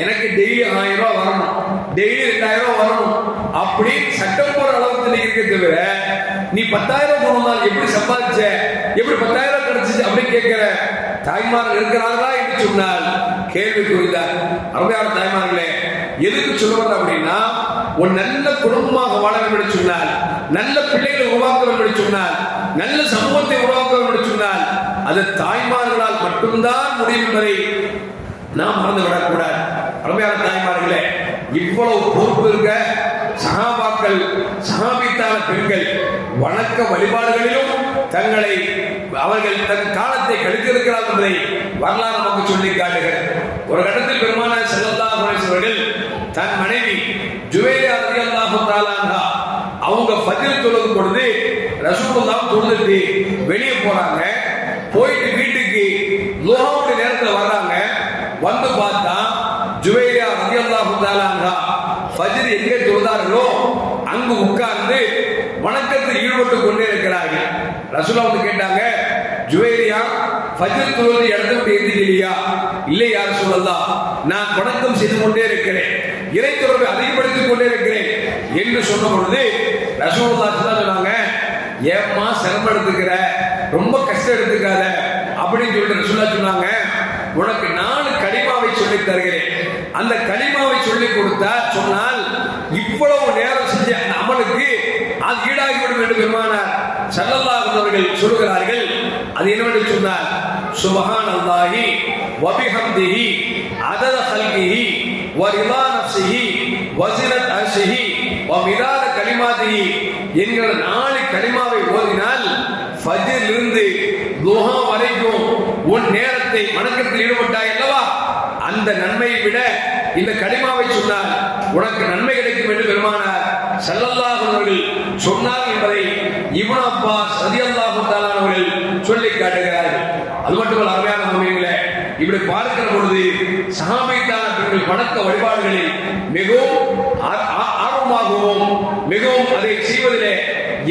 எனக்கு டெய்லி 1000 ரூபாய் வரணும், டெய்லி 2000 ரூபாய் வரணும் அப்படி சட்டம் போற அளவுக்கு இருக்க தவிர நீ 10,000 போனாலும் எப்படி சம்பாதிச்ச, எப்படி 10,000 கிடைச்சிச்சு அப்படின்னு கேட்கிற தாய்மார்கள் இருக்கிறார்களா என்று சொன்னால் கேள்வி குறித்தார். அருமையான தாய்மார்களே, எதுக்கு சொல்லுவது அப்படின்னா, ஒரு நல்ல குடும்பமாக வாழ வேண்டும் என்று சொன்னால், நல்ல பிள்ளைகளை உருவாக்க வேண்டும் என்று சொன்னால், நல்ல சமூகத்தை உருவாக்க வேண்டும் என்று சொன்னால் அது தாய்மார்களால் மட்டும்தான் முடியும் என்பதை நாம் மறந்து விடக்கூடாது. அருமையான தாய்மார்களே, இவ்வளவு பொறுப்பு இருக்க சஹாபாக்கள் சஹாபித்தான பெண்கள் வணக்க வழிபாடுகளிலும் தங்களை அவர்கள் தன் காலத்தை கழித்திருக்கிறார் என்பதை வரலாறு நமக்கு சொல்லி காட்டுகிறது. ஒரு கட்டத்தில் பெருமானார் ஸல்லல்லாஹு அலைஹி வஸல்லம் அவர்கள் தன் மனைவி ஜுவைரியா ரலியல்லாஹு தஆலா அன்ஹா அவங்க ஃபஜ்ர் தொழுகும் பொழுது ரசூலுல்லாஹ் தொழுதுட்டு வெளியே போறாங்க. போயிட்டு வீட்டுக்கு லுஹாவுடைய நேரத்தில் வர்றாங்க. வந்து பார்த்தா ஜுவைரியா ரலியல்லாஹு தஆலா அன்ஹா ஃபஜ்ர் எங்கே தொழுதார்களோ அங்கு உட்கார்ந்து வணக்கத்தில் ஈடுபட்டு கொண்டே இருக்கிறார்கள். ரசூலுல்லாஹ் வந்து கேட்டாங்க, ஜுவைரியா ஃபஜ்ர் தொழுகை இடத்தை விட்டு எந்திரிக்கலையா? இல்லை யா ரசூலல்லாஹ், நான் வணக்கம் செய்து கொண்டே இருக்கிறேன், இறை தொடர்பை அதிகப்படுத்திக் கொண்டே இருக்கிறேன் என்று சொன்ன பொழுது ரசூலுல்லாஹ் சொன்னாங்க, ஏம்மா சிரமம் எடுத்துக்கிற, ரொம்ப கஷ்டம் எடுத்துக்காத அப்படின்னு சொல்லிட்டு ரசூலுல்லாஹ் சொன்னாங்க, உனக்கு 4 கலிமாவை சொல்லி தருகிறேன். அந்த கலிமாவை சொல்லி கொடுத்தா சொன்னால் இவ்வளவு நேரம் செஞ்ச அந்த அமலுக்கு அது ஈடாகிவிடும் என்று பெருமானார் ஸல்லல்லாஹு அலைஹி அவர்கள் சொல்கிறார்கள். அது என்னவென்று சொன்னால், சுப்ஹானல்லாஹி வ பிஹம்திஹி அதத ஹல்கிஹி வ ரிதா நஃப்ஸிஹி வ ஸினத் அர்ஷிஹி வ மிதாத கலிமாத்திஹி என்கிற 4 கலிமாவை ஓதினால் ஃபஜ்ரிலிருந்து துஹா வரைக்கும் உன் நேரத்தை வணக்கத்தில் ஈடுபட்டாய் அல்லவா, அந்த நன்மையை விட இந்த கலிமாவை சொன்னால் உனக்கு நன்மை கிடைக்கும் என்று பெருமானார் ஸல்லல்லாஹு அலைஹி அவர்கள் சொன்னார் என்பதை இப்னு அப்பாஸ் ரலியல்லாஹு தஆலா அவர்கள் சொல்லி காட்டுகிறார்கள். அது மட்டுமல்ல அருமையான முஸ்லிம்களே, இப்படி பார்க்கிற பொழுது சஹாபித்தான பெண்கள் வணக்க வழிபாடுகளில் மிகவும் ஆர்வமாகவும் மிகவும் அதை செய்வதிலே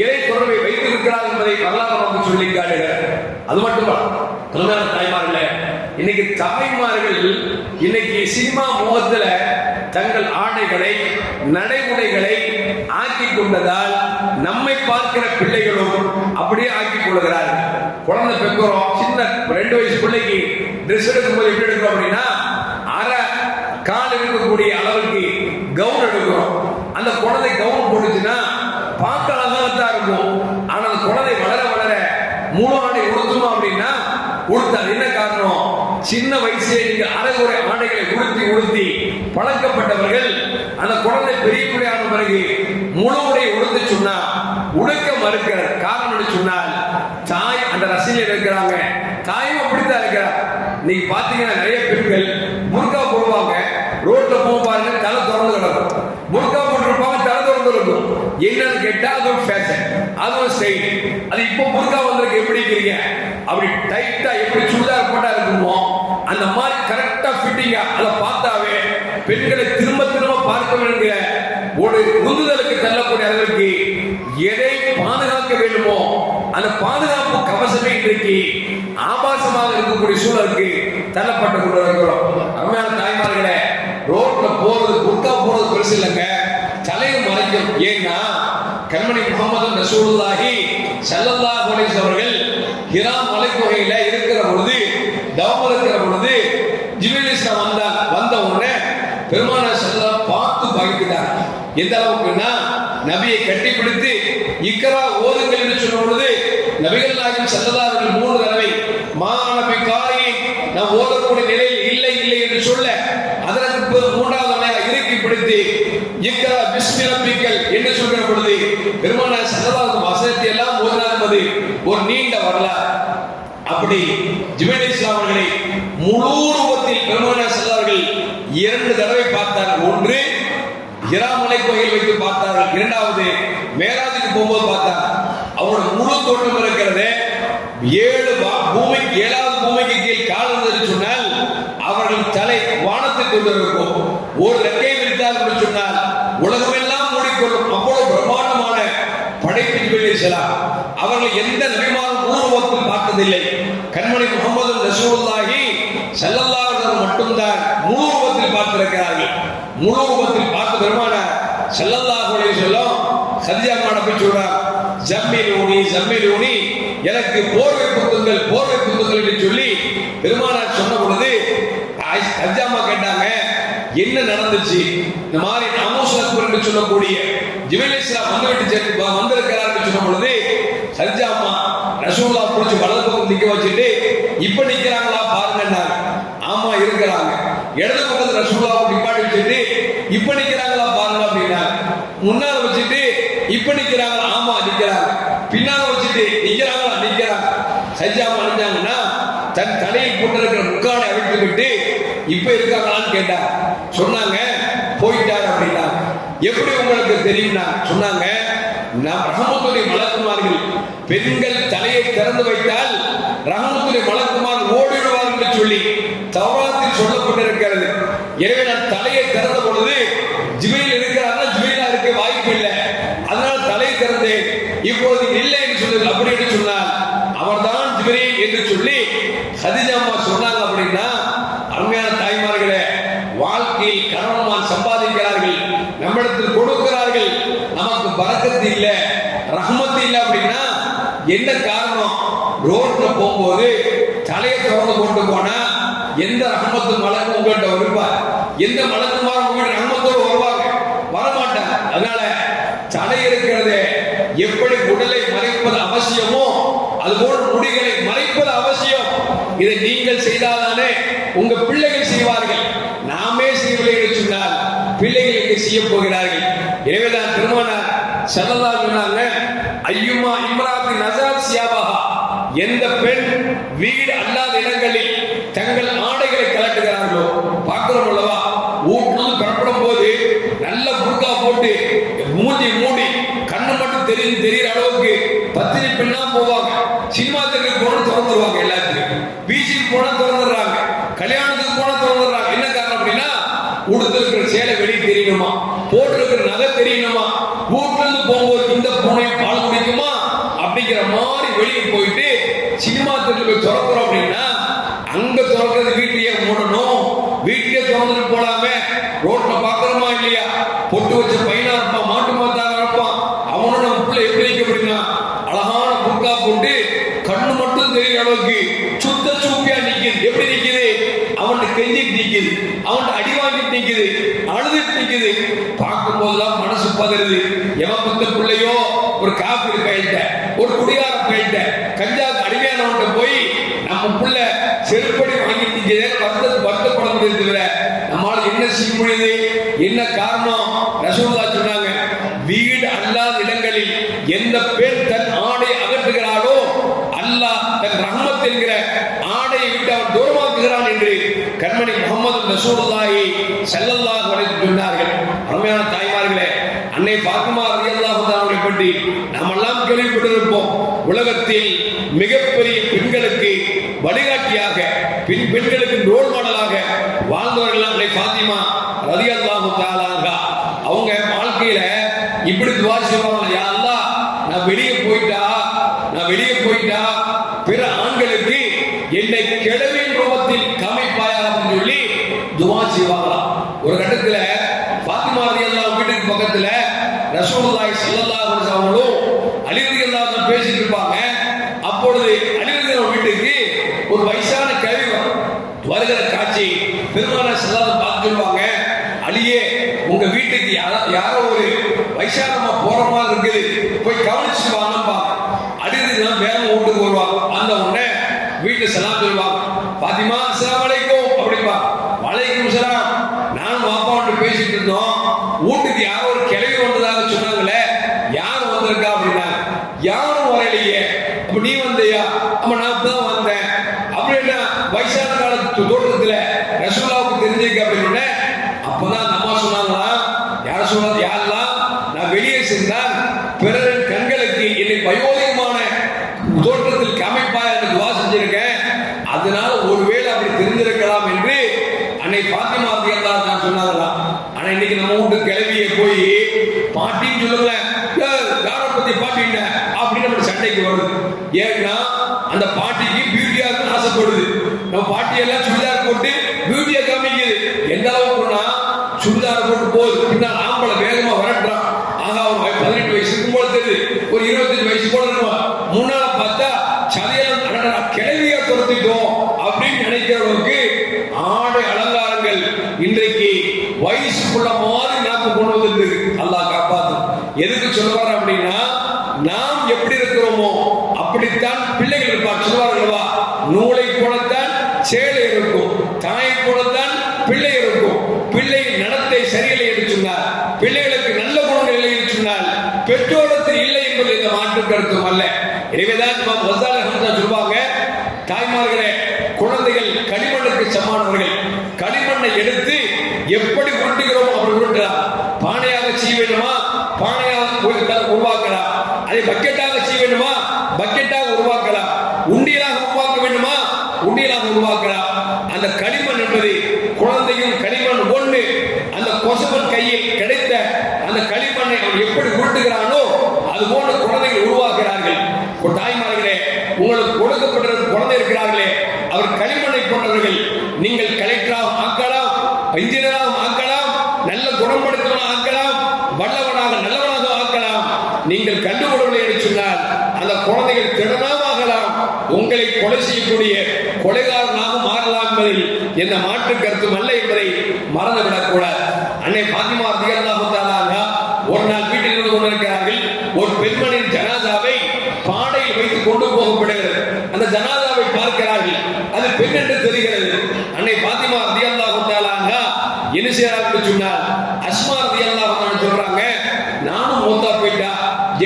இறை தொடர்பை வைத்திருக்கிறார் என்பதை வரலாறு நமக்கு சொல்லி காட்டுகிறார். அது மட்டுமல்ல அருமையான தாய்மார்களே, இன்னைக்கு தாய்மார்கள் இன்னைக்கு சினிமா முகத்துல தங்கள் ஆடைகளை நடைமுறைகளை ஆக்கிக் கொண்டதால் நம்மை பார்க்கிற பிள்ளைகளும் அப்படியே ஆக்கிக் கொள்கிறார்கள். குழந்தை பெக்கிறோம், சின்ன 2 வயசு பிள்ளைக்கு ட்ரெஸ் எடுக்கும்போது எப்படி எடுக்கிறோம் அப்படின்னா, அரை கால் இருக்கக்கூடிய அளவுக்கு கவுன் எடுக்கிறோம். அந்த குழந்தை கவுன் போட்டுச்சுன்னா பார்க்க அழகாகத்தான் இருக்கும். ஆனா அந்த குழந்தை வளர வளர முழு ஆடை உடுத்துமா அப்படின்னா உடுத்தாது. என்ன காரணம்? சின்ன வயசிலே நீங்க அரைகுறை ஆடைகளை உடுத்தி பழக்கப்பட்டவர்கள் அந்த குழந்தை பெரிய பிள்ளையான பிறகு முழு உடை உடுத்து சொன்னா உடுக்க மறுக்கிற காரணம் சொன்னால் தாய் அந்த ரசிகர்கள் இருக்கிறாங்க, தாயும் அப்படித்தான் இருக்கிறார். நீங்க பாத்தீங்கன்னா நிறைய பெண்கள் முர்கா போடுவாங்க, ரோட்ல போக பாருங்க தலை திறந்து கிடக்கும், முர்கா போட்டிருப்பாங்க தலை திறந்து இருக்கும். என்னன்னு கேட்டா அது ஒரு ஃபேஷன், அது ஒரு ஸ்டைல். அது இப்போ முர்கா வந்திருக்கு, எப்படி இருக்கிறீங்க அப்படி டைட்டா எப்படி சுடிதார் போட்டா இருக்குமோ அந்த மாதிரி கரெக்டா ஃபிட்டிங்கா அதை பார்த்தாவே பெண்களை திரும்ப திரும்ப பார்க்க வேண்டிய ஒரு உந்துதலுக்கு தள்ளக்கூடிய அளவிற்கு எதை பாதுகாக்க வேண்டுமோ அந்த பாதுகாப்பு கவசமே இன்றைக்கு ஆபாசமாக இருக்கக்கூடிய சூழலுக்கு தள்ளப்பட்டு கொண்டிருக்கிறோம். அருமையான தாய்மார்களே, ரோட்ல போறது புர்கா போறது பெருசு இல்லைங்க, தலையை மறைக்கும். ஏன்னா கண்மணி முஹம்மது ரசூலுல்லாஹி ஸல்லல்லாஹு அலைஹி அவர்கள் ஹிரா மலைக்குகையில இருக்கிற பொழுது தவம் இருக்கிற பொழுது ஜிப்ரீல் அலைஹிஸ்ஸலாம் வந்த உடனே பெருமானார் ஸல்லல்லாஹு பார்த்து பயந்துட்டார். எந்த அளவுக்குன்னா நபியை கட்டிப்பிடித்து இக்ரா ஓதுங்கள் என்று சொன்ன பொழுது நபிகள் நாயகம் ஸல்லல்லாஹு அலைஹி 3 தடவை மாநபி காரி நான் ஓதக்கூடிய நிலையில் இல்லை இல்லை என்று சொல்ல அதற்கு 3வது தடவை இறுக்கி பிடித்து இக்ரா பிஸ்மி ரப்பிக்கல் என்று சொல்கிற பொழுது பெருமானார் ஸல்லல்லாஹு அலைஹி வஸல்லத்தை எல்லாம் ஓதினார் என்பது ஒரு நீண்ட வரலாறு. அப்படி ஜிப்ரீல் அலைஹிஸ்ஸலாம் அவர்களை முழு ரூபத்தில் பெருமானார் ஸல்லல்லாஹு அலைஹி 2 தடவை பார்த்தார்கள். ஒன்று ஹிரா மலைக்குகையில் வைத்து பார்த்தார்கள், 2வது மேராஜுக்கு போகும்போது பார்த்தார். அவரோட முழு தோட்டம் இருக்கிறது 7வது பூமிக்கு கீழ் கால் இருந்தது சொன்னால் அவர்கள் தலை வானத்தை கொண்டு இருக்கும். ஒரு ரெக்கை விரித்தார் என்று சொன்னால் உலகமெல்லாம் மூடிக்கொள்ளும். அவ்வளவு பிரம்மாண்டமான படைப்பு ஜிப்ரீல் அலைஹிஸ்ஸலாம். அவர்கள் எந்த நபிமாரும் உருவத்தில் பார்த்ததில்லை. கண்மணி முஹம்மது ரசூலுல்லாஹி ஸல்லல்லாஹு அலைஹி வஸல்லம் மட்டும்தான் முழு ரூபத்தில் பார்த்திருக்கிறார்கள். முழு ரூபத்தில் பார்த்து பெருமானார் ஸல்லல்லாஹு அலைஹி வஸல்லம் கதீஜா அம்மா போய் சொல்றார், ஜம்மிலூனி எனக்கு போர்வை புத்துங்கள் என்று சொல்லி பெருமானார் சொன்ன பொழுது கதீஜா அம்மா கேட்டாங்க, என்ன நடந்துச்சு? இந்த மாதிரி நாமூஸ் அக்பர் என்று சொல்லக்கூடிய ஜிப்ரீல் அலைஹிஸ்ஸலாம் வந்திருக்கிறார் என்று சொன்ன பொழுது கதீஜா அம்மா ரசூலுல்லாஹ் பிடிச்சி வலது பக்கம் நிக்க வச்சுட்டு இப்ப நிக்கிறாங்களா பாருங்கன்னாங்க. ஆமா இருக்கிறாங்க. இடது பக்கத்துல ரசூலுல்லாஹ் நிப்பாட்டி வச்சுட்டு இப்ப நிக்கிறாங்களா பாருங்க அப்படின்னா, முன்னால வச்சுட்டு இப்ப நிக்கிறாங்களா, ஆமா நிக்கிறாங்க. பின்னால வச்சுட்டு நிக்கிறாங்களா, நிக்கிறாங்க. கதீஜா அம்மா நினைச்சாங்கன்னா தன் தலையில் போட்டிருக்கிற முக்காடை அவிழ்த்து விட்டு இப்ப இருக்காங்களான்னு கேட்டாங்க. சொன்னாங்க போயிட்டார் அப்படின்னா. எப்படி உங்களுக்கு தெரியும்னா சொன்னாங்க, ரஹமத்துல்லாஹி மலக்குமார்கள் பெண்கள் தலையை திறந்து வைத்தால் ரஹமத்துல்லாஹி மலக்குமார் ஓடிடுவார்கள் என்று சொல்லி தௌராத்தில் சொல்லப்பட்டிருக்கிறது. எனவே நான் தலையை திறந்த பொழுது ஜிப்ரீல் இருக்கிறார்கள், ஜிப்ரீலா இருக்க வாய்ப்பு இல்லை, அதனால் தலை திறந்தேன். இப்போது இல்லை என்று சொல்லுங்கள். அப்படி என்று சொன்னால் அவர்தான் ஜிப்ரீல் என்று சொல்லி கதீஜா அம்மா சொன்னாங்க. அப்படின்னா அருமையான தாய்மார்களே, வாழ்க்கையில் கணவன்மார் சம்பாதிக்கிறார்கள், நம்மிடத்தில் கொடுக்கிறார்கள், நமக்கு பரக்கத்து இல்ல, ரஹ்மத்து இல்ல அப்படின்னா என்ன காரணம்? ரோட்ல போகும்போது தலையை திறந்து கொண்டு போனா எந்த ரஹ்மத்து மலக்கும் உங்கள்கிட்ட வருவார்? எந்த மலக்குமாரும் உங்கள்கிட்ட ரஹ்மத்தோடு வருவாங்க? வரமாட்டாங்க. அதனால தலை இருக்கிறது எப்படி உடலை மறைப்பது அவசியமோ அதுபோல் முடிகளை மறைப்பது அவசியம். இதை நீங்கள் செய்தால்தானே உங்க பிள்ளைகள் செய்வார்கள். நாமே செய்யவில்லை என்று சொன்னால் பிள்ளைகளுக்கு செய்ய போகிறார்கள். எனவேதான் பெருமானார் ஸல்லல்லாஹு அலைஹி வஸல்லம் சொன்னாங்க, ஐயுமா இம்ராத்தி நஸாத் சியாபஹா, எந்த பெண் வீடு அல்லாத இடங்களில் தங்கள் ஆடைகளை கலட்டுகிறார்களோ, பார்க்கிறோம் அல்லவா, வீட்டிலிருந்து புறப்படும் போது நல்ல புர்கா போட்டு மூஞ்சி மூடி கண்ணு மட்டும் தெரியுற அளவுக்கு பத்தினி பெண்ணா போவாங்க. சினிமா தேட்டருக்கு போனா திறந்துருவாங்க, எல்லாத்துக்கும் பீச்சுக்கு போனா திறந்துடுறாங்க, கல்யாணத்துக்கு போனா திறந்துடுறாங்க. என்ன காரணம் அப்படின்னா, உடுத்திருக்கிற சேலை வெளியே தெரியணுமா, போட்டிருக்கிற நகை தெரியணுமா, வீட்டுல இருந்து போகும்போது இந்த பூனை பால் குடிக்குமா அப்படிங்கிற மாதிரி வெளியே போயிட்டு சினிமா தேட்டருக்கு திறக்கிறோம் அப்படின்னா அங்க திறக்கிறது வீட்லயே மூடணும். வீட்லயே திறந்துட்டு போலாமே, ரோட்ல பாக்குறோமா இல்லையா, பொட்டு வச்ச பையனா இருப்பான், மாட்டு மாத்தாக இருப்பான், அவனும் நம்ம பிள்ளை எப்படி இருக்க அப்படின்னா அழகான புர்கா போட்டு கண்ணு மட்டும் தெரிகிற அளவுக்கு சுத்த சூப்பியா நிக்குது. எப்படி நிக்குது? அவன் கெஞ்சிட்டு நிக்குது, அவன் அடி வாங்கிட்டு நிக்குது, அழுதுட்டு நிக்குது. பார்க்கும் போதுதான் மனசு பதறுது. எவன் பத்த பிள்ளையோ ஒரு காப்பி பயில்ட்ட, ஒரு குடியார பயில்ட்ட, கஞ்சாவுக்கு அடிமையானவன்ட்ட போய் நம்ம பிள்ளை செருப்படி வாங்கிட்டு வருத்தப்பட முடியாது. நம்மளால என்ன செய்ய முடியுது? என்ன காரணம்? ரசூலுல்லாஹ் சொன்னாங்க, வீடு அல்லாத இடங்களில் எந்த பெண் தன் ஆடை அகற்றுகிறாளோ அல்லாஹ் தன் ரஹ்மத் என்கிற ஆடையை விட்டு அவன் தூரமாக்குகிறான் என்று கண்மணி முஹம்மது ரசூலுல்லாஹி ஸல்லல்லாஹு அலைஹி வஸல்லம் சொன்னார்கள். அருமையான தாய்மார்களே, அன்னை ஃபாத்திமா ரலியல்லாஹு தஆலா பற்றி நாம் எல்லாம் கேள்விப்பட்டிருப்போம். உலகத்தில் மிகப்பெரிய பெண்களுக்கு வழிகாட்டியாக, பெண்களுக்கு ரோல் மாடலாக வாழ்ந்தவர்கள் அன்னை ஃபாத்திமா ரலியல்லாஹு தஆலா. அவங்க வாழ்க்கையில இப்படி துஆ செய்வாங்க, யா அல்லாஹ், நான் வெளியே போயிட்டா பிற ஆண்களுக்கு என்னை கெடவின் ரூபத்தில் காமிப்பாயா அப்படின்னு சொல்லி துஆ செய்வாங்களாம். ஒரு கட்டத்துல ஃபாத்திமா ரலியல்லாஹு வீட்டுக்கு பக்கத்துல ரசூலுல்லாஹி ஸல்லல்லாஹு அலைஹி வஸல்லம் அவங்களும் அலி ரலியல்லாஹு அன்ஹு பேசிட்டு இருப்பாங்க. அப்பொழுது அலி ரலியல்லாஹு வீட்டுக்கு ஒரு வயசான கிழவி வருகிற காட்சி பெருமானார் ஸல்லல்லாஹு பார்த்து சொல்லுவாங்க, அலியே, உங்க வீட்டுக்கு யாரோ ஒரு வயசானமா போற மாதிரி இருக்குது, போய் கவனிச்சுட்டு வாங்கப்பா. அடிதான் வேகம் வீட்டுக்கு வருவாங்க. அந்த உடனே வீட்டுல சலாம் சொல்லுவாங்க, பாத்திமா அஸ்ஸலாமு அலைக்கும் அப்படிப்பா. வலைக்கும் சலாம். நானும் வாப்பா வந்து பேசிட்டு இருந்தோம், வீட்டுக்கு யாரோ ஒரு கிளவி வந்ததாக சொன்னாங்களே, யார் வந்திருக்கா அப்படின்னா, யாரும் வரலையே. அப்ப நீ வந்தியா? அப்ப நான் தான் வந்தேன். அப்படின்னா வயசான காலத்து தோட்டத்துல ரசூலுல்லாஹ்வுக்கு தெரிஞ்சிருக்க அப்படின்னு. அப்பதான் அம்மா சொன்னாங்களா, யார சொன்னாங்க, யாரெல்லாம் நான் வெளியே சென்றால் பிறரின் கண்களுக்கு என்னை வயோதிகமான தோற்றத்தில் அமைப்பா என்று துவா செஞ்சிருக்கேன், அதனால ஒருவேளை அப்படி தெரிஞ்சிருக்கலாம் என்று அன்னை ஃபாத்திமா ரலியல்லாஹு அன்ஹா சொன்னாங்களாம். ஆனா இன்னைக்கு நம்ம வீட்டு கிளவியை போய் பாட்டின்னு சொல்லுங்களேன், யாரை பத்தி பாட்டின்ன அப்படின்னு நம்ம சண்டைக்கு வருது. ஏன்னா அந்த பாட்டிக்கு பியூட்டியா ஆசைப்படுது. நம்ம பாட்டி எல்லாம் சுடிதார் போட்டு பியூட்டியா காமிக்குது. எந்த அளவுக்குன்னா சுடிதார் போட்டு போகுது, பின்னால் ஆம்பளை வேகமா வரட்டுறான். ஆகா, ஒரு 18 வயசு இருக்கும் போல தெரியுது, ஒரு 25 வயசு போல இருக்கும். முன்னால பார்த்தா சதையெல்லாம் கிளவியா துரத்திட்டோம் அப்படின்னு நினைக்கிறவங்களுக்கு ஆடை அலங்காரங்கள் இன்றைக்கு வயசுக்குள்ள மாதிரி நாக்கு கொண்டு வந்து அல்லாஹ் காப்பாற்றும். எதுக்கு சொல்லுவார் அப்படின்னா, நாம் எப்படி இருக்கிறோமோ அப்படித்தான் பிள்ளைகள் இருப்பார். சொல்லுவார்களா, நூலை போலத்தான் சேலை இருக்கும், தாயை போலத்தான் பிள்ளை இருக்கும். பிள்ளையின் நடத்தை சரியில்லை என்று சொன்னார், பிள்ளைகளுக்கு நல்ல குணங்கள் இல்லை என்று சொன்னால் பெற்றோரத்தில் இல்லை என்பது இந்த மாற்று கருத்தும் அல்ல. எனவேதான் சொல்லுவாங்க, தாய்மார்களே, குழந்தைகள் களிமண்ணுக்கு சமானவர்கள். களிமண்ணை எடுத்து எப்படி உருட்டுகிறோம் அப்படி உருட்டுறார். பானையாக செய்ய வேண்டுமா, பானையாக உருவாக்கலாம். அதை பக்கெட்டாக செய்ய வேண்டுமா, பக்கெட்டாக உருவாக்கலாம். உண்டியலாக உருவாக்க வேண்டுமா, உண்டியலாக உருவாக்கலாம். அந்த களிமண் என்பது குழந்தையும் களிமண் ஒன்று. அந்த கொசவன் கையில் கிடைத்த அந்த களிமண்ணை அவன் எப்படி உருட்டுகிறானோ அது போன்ற குழந்தைகள் உருவாக்குகிறார்கள். தாய்மார்களே, உங்களுக்கு கொடுக்கப்பட்ட குழந்தை இன்ஜினியராக ஆக்கலாம், நல்ல குணப்படுத்தவனாக ஆக்கலாம், வல்லவனாக நல்லவனாக ஆக்கலாம். நீங்கள் கண்டுகொள்ளவில்லை என்று சொன்னால் அந்த குழந்தைகள் திறனாக ஆகலாம், உங்களை கொலை செய்யக்கூடிய கொலைகாரனாக மாறலாம் என்பதில் எந்த மாற்று கருத்தும் அல்ல என்பதை மறந்துவிடக் கூடாது. அன்னை பாத்திமா ரலியல்லாஹு தஆலா அன்ஹா ஒரு நாள் வீட்டில் இருந்து கொண்டிருக்கிறார்கள். ஒரு பெண்மணியின் ஜனாதாவை பாடையில் வைத்து கொண்டு போகப்படுகிறது. அந்த ஜனாதாவை பார்க்கிறார்கள், அது பெண் என்று தெரிகிறது. அன்னை பாத்திமா ரலியல்லாஹு தஆலா அன்ஹா என்ன செய்யறாங்க சொன்னால், அஸ்மா ரலியல்லாஹு அன்ஹா சொல்றாங்க, நானும் மூத்தா போயிட்டா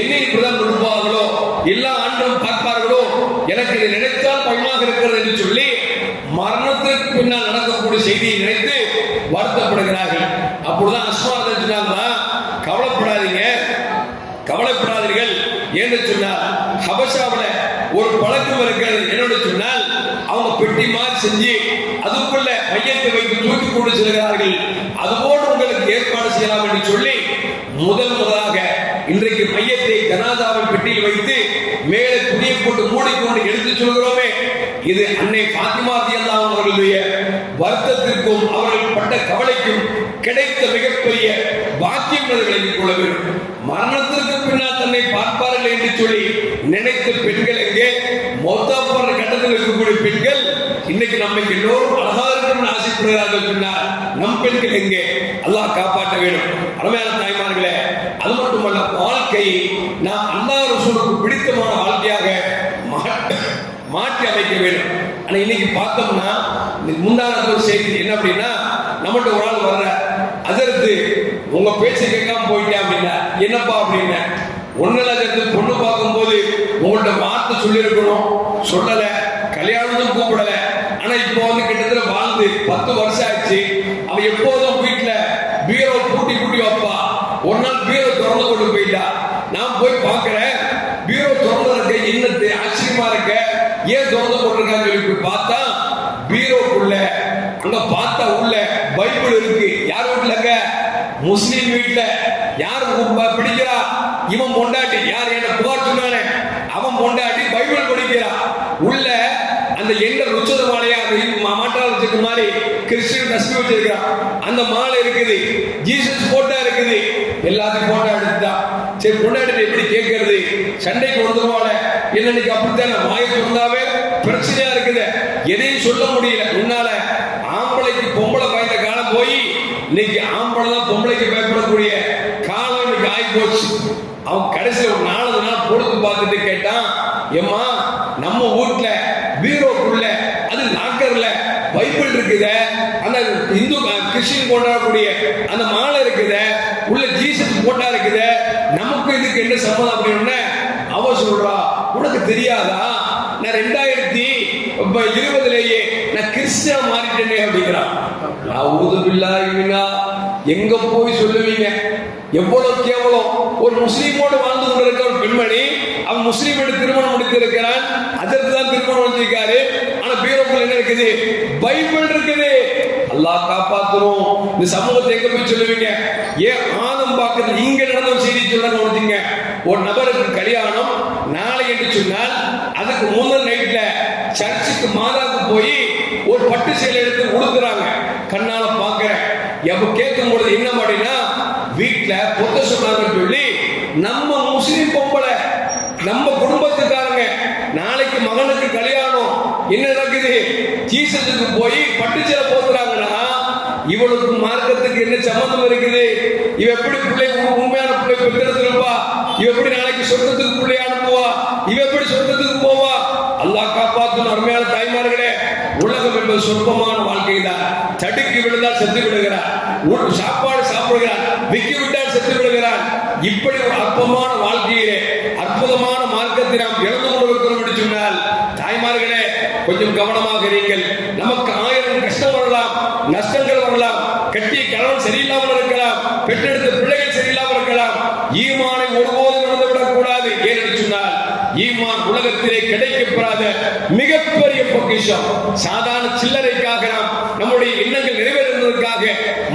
என்னை இப்படிதான் விடுவார்களோ, எல்லா ஆண்களும் பார்ப்பார்களோ, எனக்கு இதை நினைத்தால் பயமாக இருக்கிறது என்று சொல்லி மரணத்திற்கு பின்னால் நடக்கக்கூடிய செய்தியை நினைத்து வருத்தப்படுகிறார்கள். அப்பொழுதுதான் அஸ்மா சொன்னாங்களா, கவலைப்படாதீங்க, கவலைப்படாதீர்கள் என்று சொன்னார். ஹபஷாவில் ஒரு பழக்கம் இருக்கிறது. என்னோட சொன்னால் அவங்க பெட்டி மாதிரி செஞ்சு அதுக்குள்ள மையத்தை வைத்து தூக்கி கொண்டு செல்கிறார்கள். அதுபோடு உங்களுக்கு ஏற்பாடு செய்யலாம் என்று சொல்லி முதலாக இன்றைக்கு மையத்தை ஜனாதாவின் பெட்டியில் வைத்து மேலே துணியை போட்டு மூடிக்கொண்டு எடுத்து சொல்கிறோமே, இது அன்னை பாத்திமா ரலியல்லாஹு அன்ஹா அவர்களுடைய வருத்தத்திற்கும் அவர்கள் பட்ட கவலைக்கும் கிடைத்த மிகப்பெரிய பாக்கியம் விளங்கிக் கொள்ள வேண்டும். மரணத்திற்கு பின்னால் தன்னை பார்ப்பார்கள் என்று சொல்லி நினைத்த பெண்கள் எங்கே? மௌத்தா போன்ற கட்டத்தில் இருக்கக்கூடிய பெண்கள் இன்னைக்கு நம்ம எல்லோரும் அழகா இருக்கணும்னு ஆசைப்படுகிறார்கள் சொன்னால் நம் பெண்கள் எங்கே? அல்லாஹ் காப்பாற்ற வேண்டும். அருமையான தாய்மார்களே, அது மட்டுமல்ல, வாழ்க்கையை நாம் அல்லாஹ் ரசூலுக்கு பிடித்தமான வாழ்க்கையாக மாற்றி அமைக்க வேண்டும். ஆனா இன்னைக்கு பார்த்தோம்னா முந்தான ஒரு செய்தி என்ன அப்படின்னா, நம்மகிட்ட ஒரு ஆள் வர்ற, அதற்கு உங்க பேச்சை கேட்காம போயிட்டேன் அப்படின்னா, என்னப்பா அப்படின்னா, ஒன்னுல பொண்ணு பார்க்கும்போது உங்கள்ட்ட வார்த்தை சொல்லியிருக்கணும், சொல்லல, கல்யாணத்தும் கூப்பிடல. ஆனா இப்போ வந்து கிட்டத்தட்ட வாழ்ந்து 10 வருஷம் ஆச்சு. அவ எப்போதும் வீட்டுல பீரோ பூட்டி வைப்பா. ஒரு நாள் பீரோ திறந்து கொண்டு போயிட்டா. நான் போய் பார்க்கிறேன், பீரோ திறந்து இருக்க, என்னது ஆச்சரியமா இருக்க, ஏன் திறந்து போட்டிருக்கான்னு சொல்லி போய் பார்த்தா பீரோக்குள்ள அங்க பார்த்தா உள்ள பைபிள் இருக்கு. யார் வீட்டுலங்க? முஸ்லீம் வீட்டுல. யார் பிடிக்கிறா? இவன் பொண்டாட்டி. யார் என்ன புகார் சொன்னானே அவன் பொண்டாட்டி பைபிள் படிக்கிறா. உள்ள அந்த எங்க ருச்சத மாலையா மாட்டாள வச்சிருக்க மாதிரி கிறிஸ்டியன் தஸ்மி வச்சிருக்கிறான். அந்த மாலை இருக்குது, ஜீசஸ் போட்டோ இருக்குது, எல்லாத்தையும் போட்டோ எடுத்துட்டா. சரி, பொண்டாட்டி எப்படி கேட்கறது? சண்டைக்கு வந்துருவாள. இன்னைக்கு அப்படித்தான் வாயை திறந்தாவே பிரச்சனையா இருக்குது, எதையும் சொல்ல முடியல. முன்னால ஆம்பளைக்கு பொம்பளை பயந்த காலம் போய் இன்னைக்கு ஆம்பளை தான் பொம்பளைக்கு பயப்படக்கூடிய காலம் இன்னைக்கு ஆகி போச்சு. அவன் கடைசியில் ஒரு 4 நாள் பொறுத்து பார்த்துட்டு கேட்டான், ஏம்மா நம்ம வீட்டுல பீரோக்குள்ள அது லாக்கர்ல பைபிள் இருக்குத, அந்த இந்து கிறிஸ்டின் கொண்டாடக்கூடிய அந்த மாலை இருக்குத, உள்ள ஜீசஸ் போட்டா இருக்குத, நமக்கு இதுக்கு என்ன சம்மதம் அப்படின்னு அவ சொல்றா, உனக்கு தெரியாதா, நான் 2020 நான் கிறிஸ்டியா மாறிட்டேனே அப்படிங்கிறான். எங்க போய் சொல்லுவீங்க? எவ்வளவு கேவலம்! ஒரு முஸ்லீமோடு வாழ்ந்து கொண்டிருக்க ஒரு பெண்மணி, அவன் முஸ்லீமோடு திருமணம் முடித்திருக்கிறான், அதற்கு தான் திருமணம் முடிச்சிருக்காரு. ஆனா பீரோக்குள்ள என்ன இருக்குது? பைபிள் இருக்குது. அல்லாஹ் காப்பாத்துறோம். இந்த சமூகத்தை எங்க போய் சொல்லுவீங்க? ஏன் ஆதம் பாக்குறது இங்க நடந்த ஒரு செய்தி சொல்றாங்க. ஒருத்தீங்க ஒரு நபருக்கு கல்யாணம் நாளை என்று சொன்னால் அதுக்கு முதல் நைட்ல சர்ச்சுக்கு மாதாவுக்கு போய் ஒரு பட்டு சேலை எடுத்து உடுத்துறாங்க. கண்ணால பாக்குறேன். எப்ப கேட்கும் பொழுது என்ன அப்படின்னா, வீட்டுல பொத்த சொன்னாங்க சொல்லி நம்ம முஸ்லீம் பொம்பளை நம்ம குடும்பத்துக்காரங்க நாளைக்கு மகனுக்கு கல்யாணம் என்ன நடக்குது? ஜீசஸுக்கு போய் பட்டு சேலை போத்துறாங்கன்னா இவளுக்கு மார்க்கத்துக்கு என்ன சம்பந்தம் இருக்குது? இவ எப்படி பிள்ளை உண்மையான பிள்ளை பெற்றெடுத்திருப்பா? இவ எப்படி நாளைக்கு சொர்க்கத்துக்கு பிள்ளை அனுப்புவா? இவ எப்படி சொர்க்கத்துக்கு போவா? அல்லாஹ் காப்பாற்றும். அருமையான தாய்மார்களே, உலகம் என்பது சொற்பமான வாழ்க்கை தான். தடுக்கி விழுந்தால் செத்து விடுகிறார், சாப்பாடு சாப்பிடுகிறார், விக்கி விட்டால் செத்து விடுகிறார். இப்படி ஒரு அற்பமான வாழ்க்கையிலே அற்புதமான மார்க்கத்தை நாம் இழந்து கொண்டிருக்கிறோம் என்று சொன்னால், தாய்மார்களே கொஞ்சம் கவனமாக இருங்கள். நமக்கு 1000 கஷ்டம் வரலாம், நஷ்டங்கள் வரலாம், கட்டிய கணவன் சரியில்லாமல் இருக்கலாம், பெற்றெடுத்த பிள்ளைகள் சரியில்லாமல் இருக்கலாம். ஈமானை ஒருபோதும் இழந்துவிடக் கூடாது. ஏனென்று சொன்னால் ஈமான் உலகத்திலே கிடைக்கப்பெறாத மிகப்பெரிய பொக்கிஷம். சாதாரண சில்லறைக்காக நாம் நம்முடைய எண்ணங்கள் நிறைவேறுவதற்காக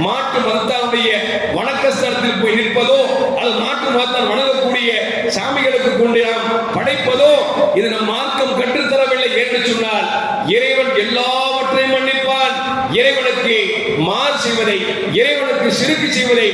மாட்டு மதத்தாருடைய வணக்க ஸ்தலத்தில் போய் நிற்பதோ அல்லது மாட்டு மதத்தால் வணங்கக்கூடிய சாமிகளுக்கு கொண்டு நாம் படைப்பதோ இது நம் மார்க்கம் கற்றுத்தரவில்லை என்று என்று சொன்னால் இறைவன் எல்லாவற்றையும் மன்னிப்பான். இறைவனுக்கு மாறு செய்வதை, இறைவனுக்கு சிறுக்கு செய்வதை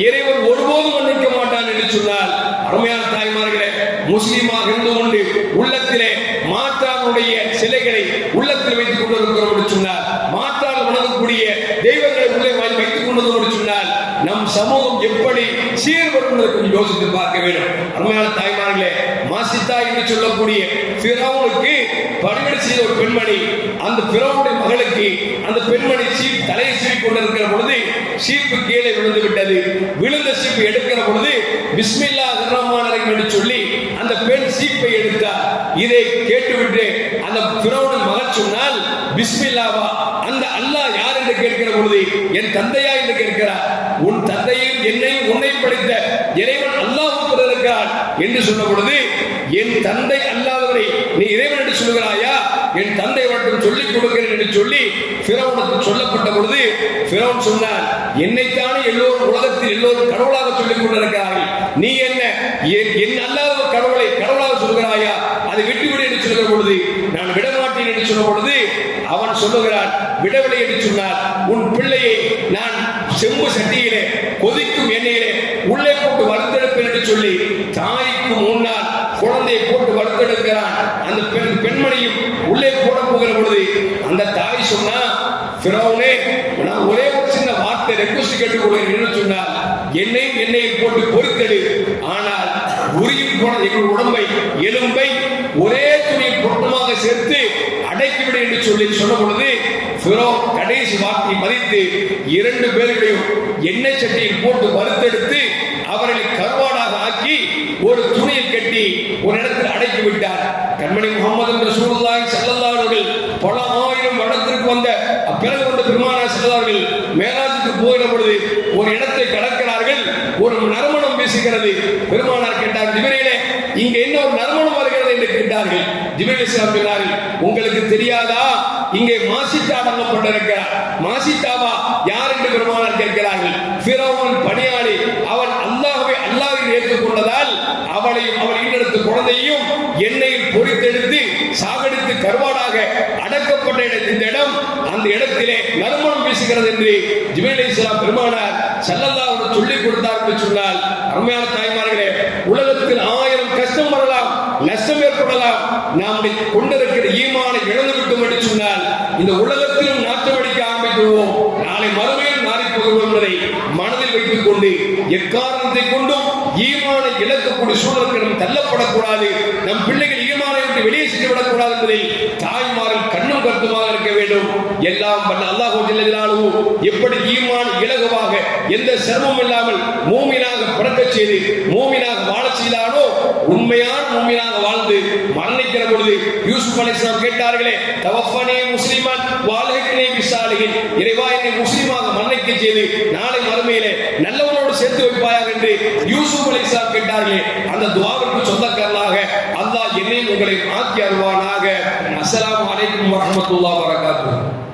இறைவன் ஒருபோதும் மன்னிக்க மாட்டான் என்று சொன்னால், அருமையான தாய்மார்களே, முஸ்லீமாக இருந்து கொண்டு உள்ளத்திலே மாற்றானுடைய சிலைகளை உள்ளத்தில் வைத்துக் கொண்டிருக்கிறோம் என்று சொன்னால், மாற்றால் வணங்கக்கூடிய தெய்வங்களை உள்ளே வைத்துக் கொண்டது என்று சொன்னால், நம் சமூகம் எப்படி சீர்வரும் என்பதை யோசித்து பார்க்க வேண்டும். அருமையான தாய்மார்களே, மாசித்தா என்று சொல்லக்கூடிய ஃபிரௌனுக்கு பணிவிடை செய்த ஒரு பெண்மணி, அந்த ஃபிரௌனுடைய மகளுக்கு அந்த பெண்மணி தலையை சீவி கொண்டிருக்கிற பொழுது சீப்பு கீழே விழுந்து விட்டது. விழுந்த சீப்பு எடுக்கிற பொழுது பிஸ்மில்லாஹிர் ரஹ்மானிர் ரஹீம் என்று சொல்லி அந்த பெண் சீப்பை எடுத்தார். இதை கேட்டுவிட்டு அந்த ஃபிரௌனின் மகள் சொன்னால், பிஸ்மில்லாவா, அந்த அல்லாஹ் யார் என்று கேட்கிற பொழுது என் தந்தையா என்று கேட்கிறார். உன் தந்தையும் என்னையும் உன்னை படைத்த இறைவன் அல்லாஹ் இருக்கிறார் என்று சொன்ன பொழுது, என் தந்தை அல்லாதவரை நீ இறைவன் என்று சொல்கிறாயா, என் தந்தை மட்டும் சொல்லிக் கொடுக்கிறேன் என்று சொல்லி ஃபிரௌனுக்கு சொல்லப்பட்ட பொழுது ஃபிரௌன் சொன்னார், என்னைத்தானே எல்லோரும் உலகத்தில் எல்லோரும் கடவுளாக சொல்லிக் கொண்டிருக்கிறார்கள், நீ என்ன என் அல்லாத கடவுளை கடவுளாக சொல்கிறாயா, அதை விட்டுவிடு என்று சொல்கிற பொழுது நான் விடமாட்டேன் என்று சொன்ன பொழுது அவன் சொல்லுகிறான், விடவில்லை என்று சொன்னார், உன் பிள்ளையை நான் செம்பு சட்டியிலே கொதிக்கும் எண்ணெயிலே உள்ளே போட்டு வறுத்தெடுப்பேன் என்று சொல்லி தாய்க்கு முன்னால் குழந்தையை போட்டு வறுத்தெடுக்கிறான். அந்த பெண்மணியும் உள்ளே போட போகிற பொழுது அந்த தாய் சொன்னா, ஃபிரௌனே, நான் ஒரே ஒரு சின்ன வார்த்தை ரெக்வெஸ்ட் கேட்டுக்கொள்கிறேன் என்று சொன்னால், எண்ணெயில் போட்டு பொறித்தெடு, ஆனால் உரியும் போன எங்கள் உடம்பை எலும்பை ஒரே துணியில் பொருத்தமாக சேர்த்து அடைக்கிவிடு என்று சொல்லி சொன்ன பொழுது ஃபிரௌன் கடைசி வார்த்தை மதித்து 2 பேர்களையும் எண்ணெய் சட்டியில் போட்டு வறுத்தெடுத்து அவர்களை கருவாடாக ஆக்கி ஒரு துணியில் கட்டி ஒரு இடத்தில் அடைக்கி விட்டார். கண்மணி முஹம்மது ரசூலுல்லாஹி ஸல்லல்லாஹு அலைஹி வஸல்லம் பல ஆயிரம் வருடத்திற்கு வந்த பிறகு வந்த பெருமானார் ஸல்லல்லாஹு மேராஜுக்கு போகிற பொழுது ஒரு இடத்தை கடக்கிறார்கள். ஒரு நறுமணம் வீசுகிறது. பெருமானார் கேட்டார், ஜிப்ரீலே, இங்க என்ன ஒரு நறுமணம் வருகிறது என்று கேட்டார்கள். ஜிப்ரீல் அலைஹிஸ்ஸலாம் சொன்னார்கள், உங்களுக்கு தெரியாதா, இங்கே மாசித்தா அடங்கப்பட்டிருக்கிறார். மாசித்தாவா யார் என்று பெருமானார் கேட்கிறார்கள். ஃபிரௌன் பணியாளி, அவன் அல்லாஹ்வை அல்லாஹ்வை ஏற்றுக்கொண்டதால் அவளையும் அவள் ஈண்டெடுத்த குழந்தையும் எண்ணெயில் பொறித்தெடுத்து சாகடித்து கருவாடாக அடக்கப்பட்ட இந்த இடம், அந்த இடத்திலே நறுமணம் வீசுகிறது என்று ஜிப்ரீல் அலைஹிஸ்ஸலாம் பெருமானார் ஸல்லல்லாஹு அலைஹி வஸல்லம் சொல்லிக் கொடுத்தார் என்று சொன்னால், அருமையான தாய்மார்களே, உலகத்தில் 1000 கஷ்டம் வரலாம், நஷ்டம் ஏற்படலாம், நாம் கொண்டிருக்கிற ஈமானை இழந்து விட்டோம் என்று சொன்னால் இந்த உலகத்திலும் நாட்டமடிக்க ஆரம்பித்துவோம், நாளை மறுமையில் மாறிப் போகிறோம் என்பதை மனதில் வைத்துக் கொண்டு எக்காரணத்தை கொண்டும் ஈமானை இழக்கக்கூடிய சூழலுக்கு நாம் தள்ளப்படக்கூடாது. நம் பிள்ளைகள் ஈமானை விட்டு வெளியே சென்று விடக்கூடாது என்பதை தாய்மார்கள் கண்ணும் கருத்துமாக இருக்க வேண்டும். எல்லாம் வல்ல அல்லாஹ் ஜல்ல ஜலாலுஹு எப்படி ஈமான் இலகுவாக எந்த சிரமமும் இல்லாமல் மூமினாக பிறக்கச் செய்து மூமினாக வாழச் செய்தானோ, உண்மையான மூமினாக வாழ்ந்து மரணிக்கிற பொழுது யூசுப் அலைஹிஸ்ஸலாம் கேட்டார்களே, தவஃபனி முஸ்லிமன் வஅல்ஹிக்னி பிஸ்ஸாலிஹின், இறைவா, என்னை முஸ்லிமாக மரணிக்க செய்து நாளை மறுமையிலே நல்லவனோடு சேர்த்து வைப்பாயாக என்று யூசுப் அலைஹிஸ்ஸலாம் கேட்டார்களே, அந்த துஆவிற்கு சொந்தக்காரனாக அல்லாஹ் என்னையும் உங்களை ஆக்கி அருள்வானாக. அஸ்ஸலாமு அலைக்கும் வரஹ்மத்துல்லாஹி வபரகாத்துஹு.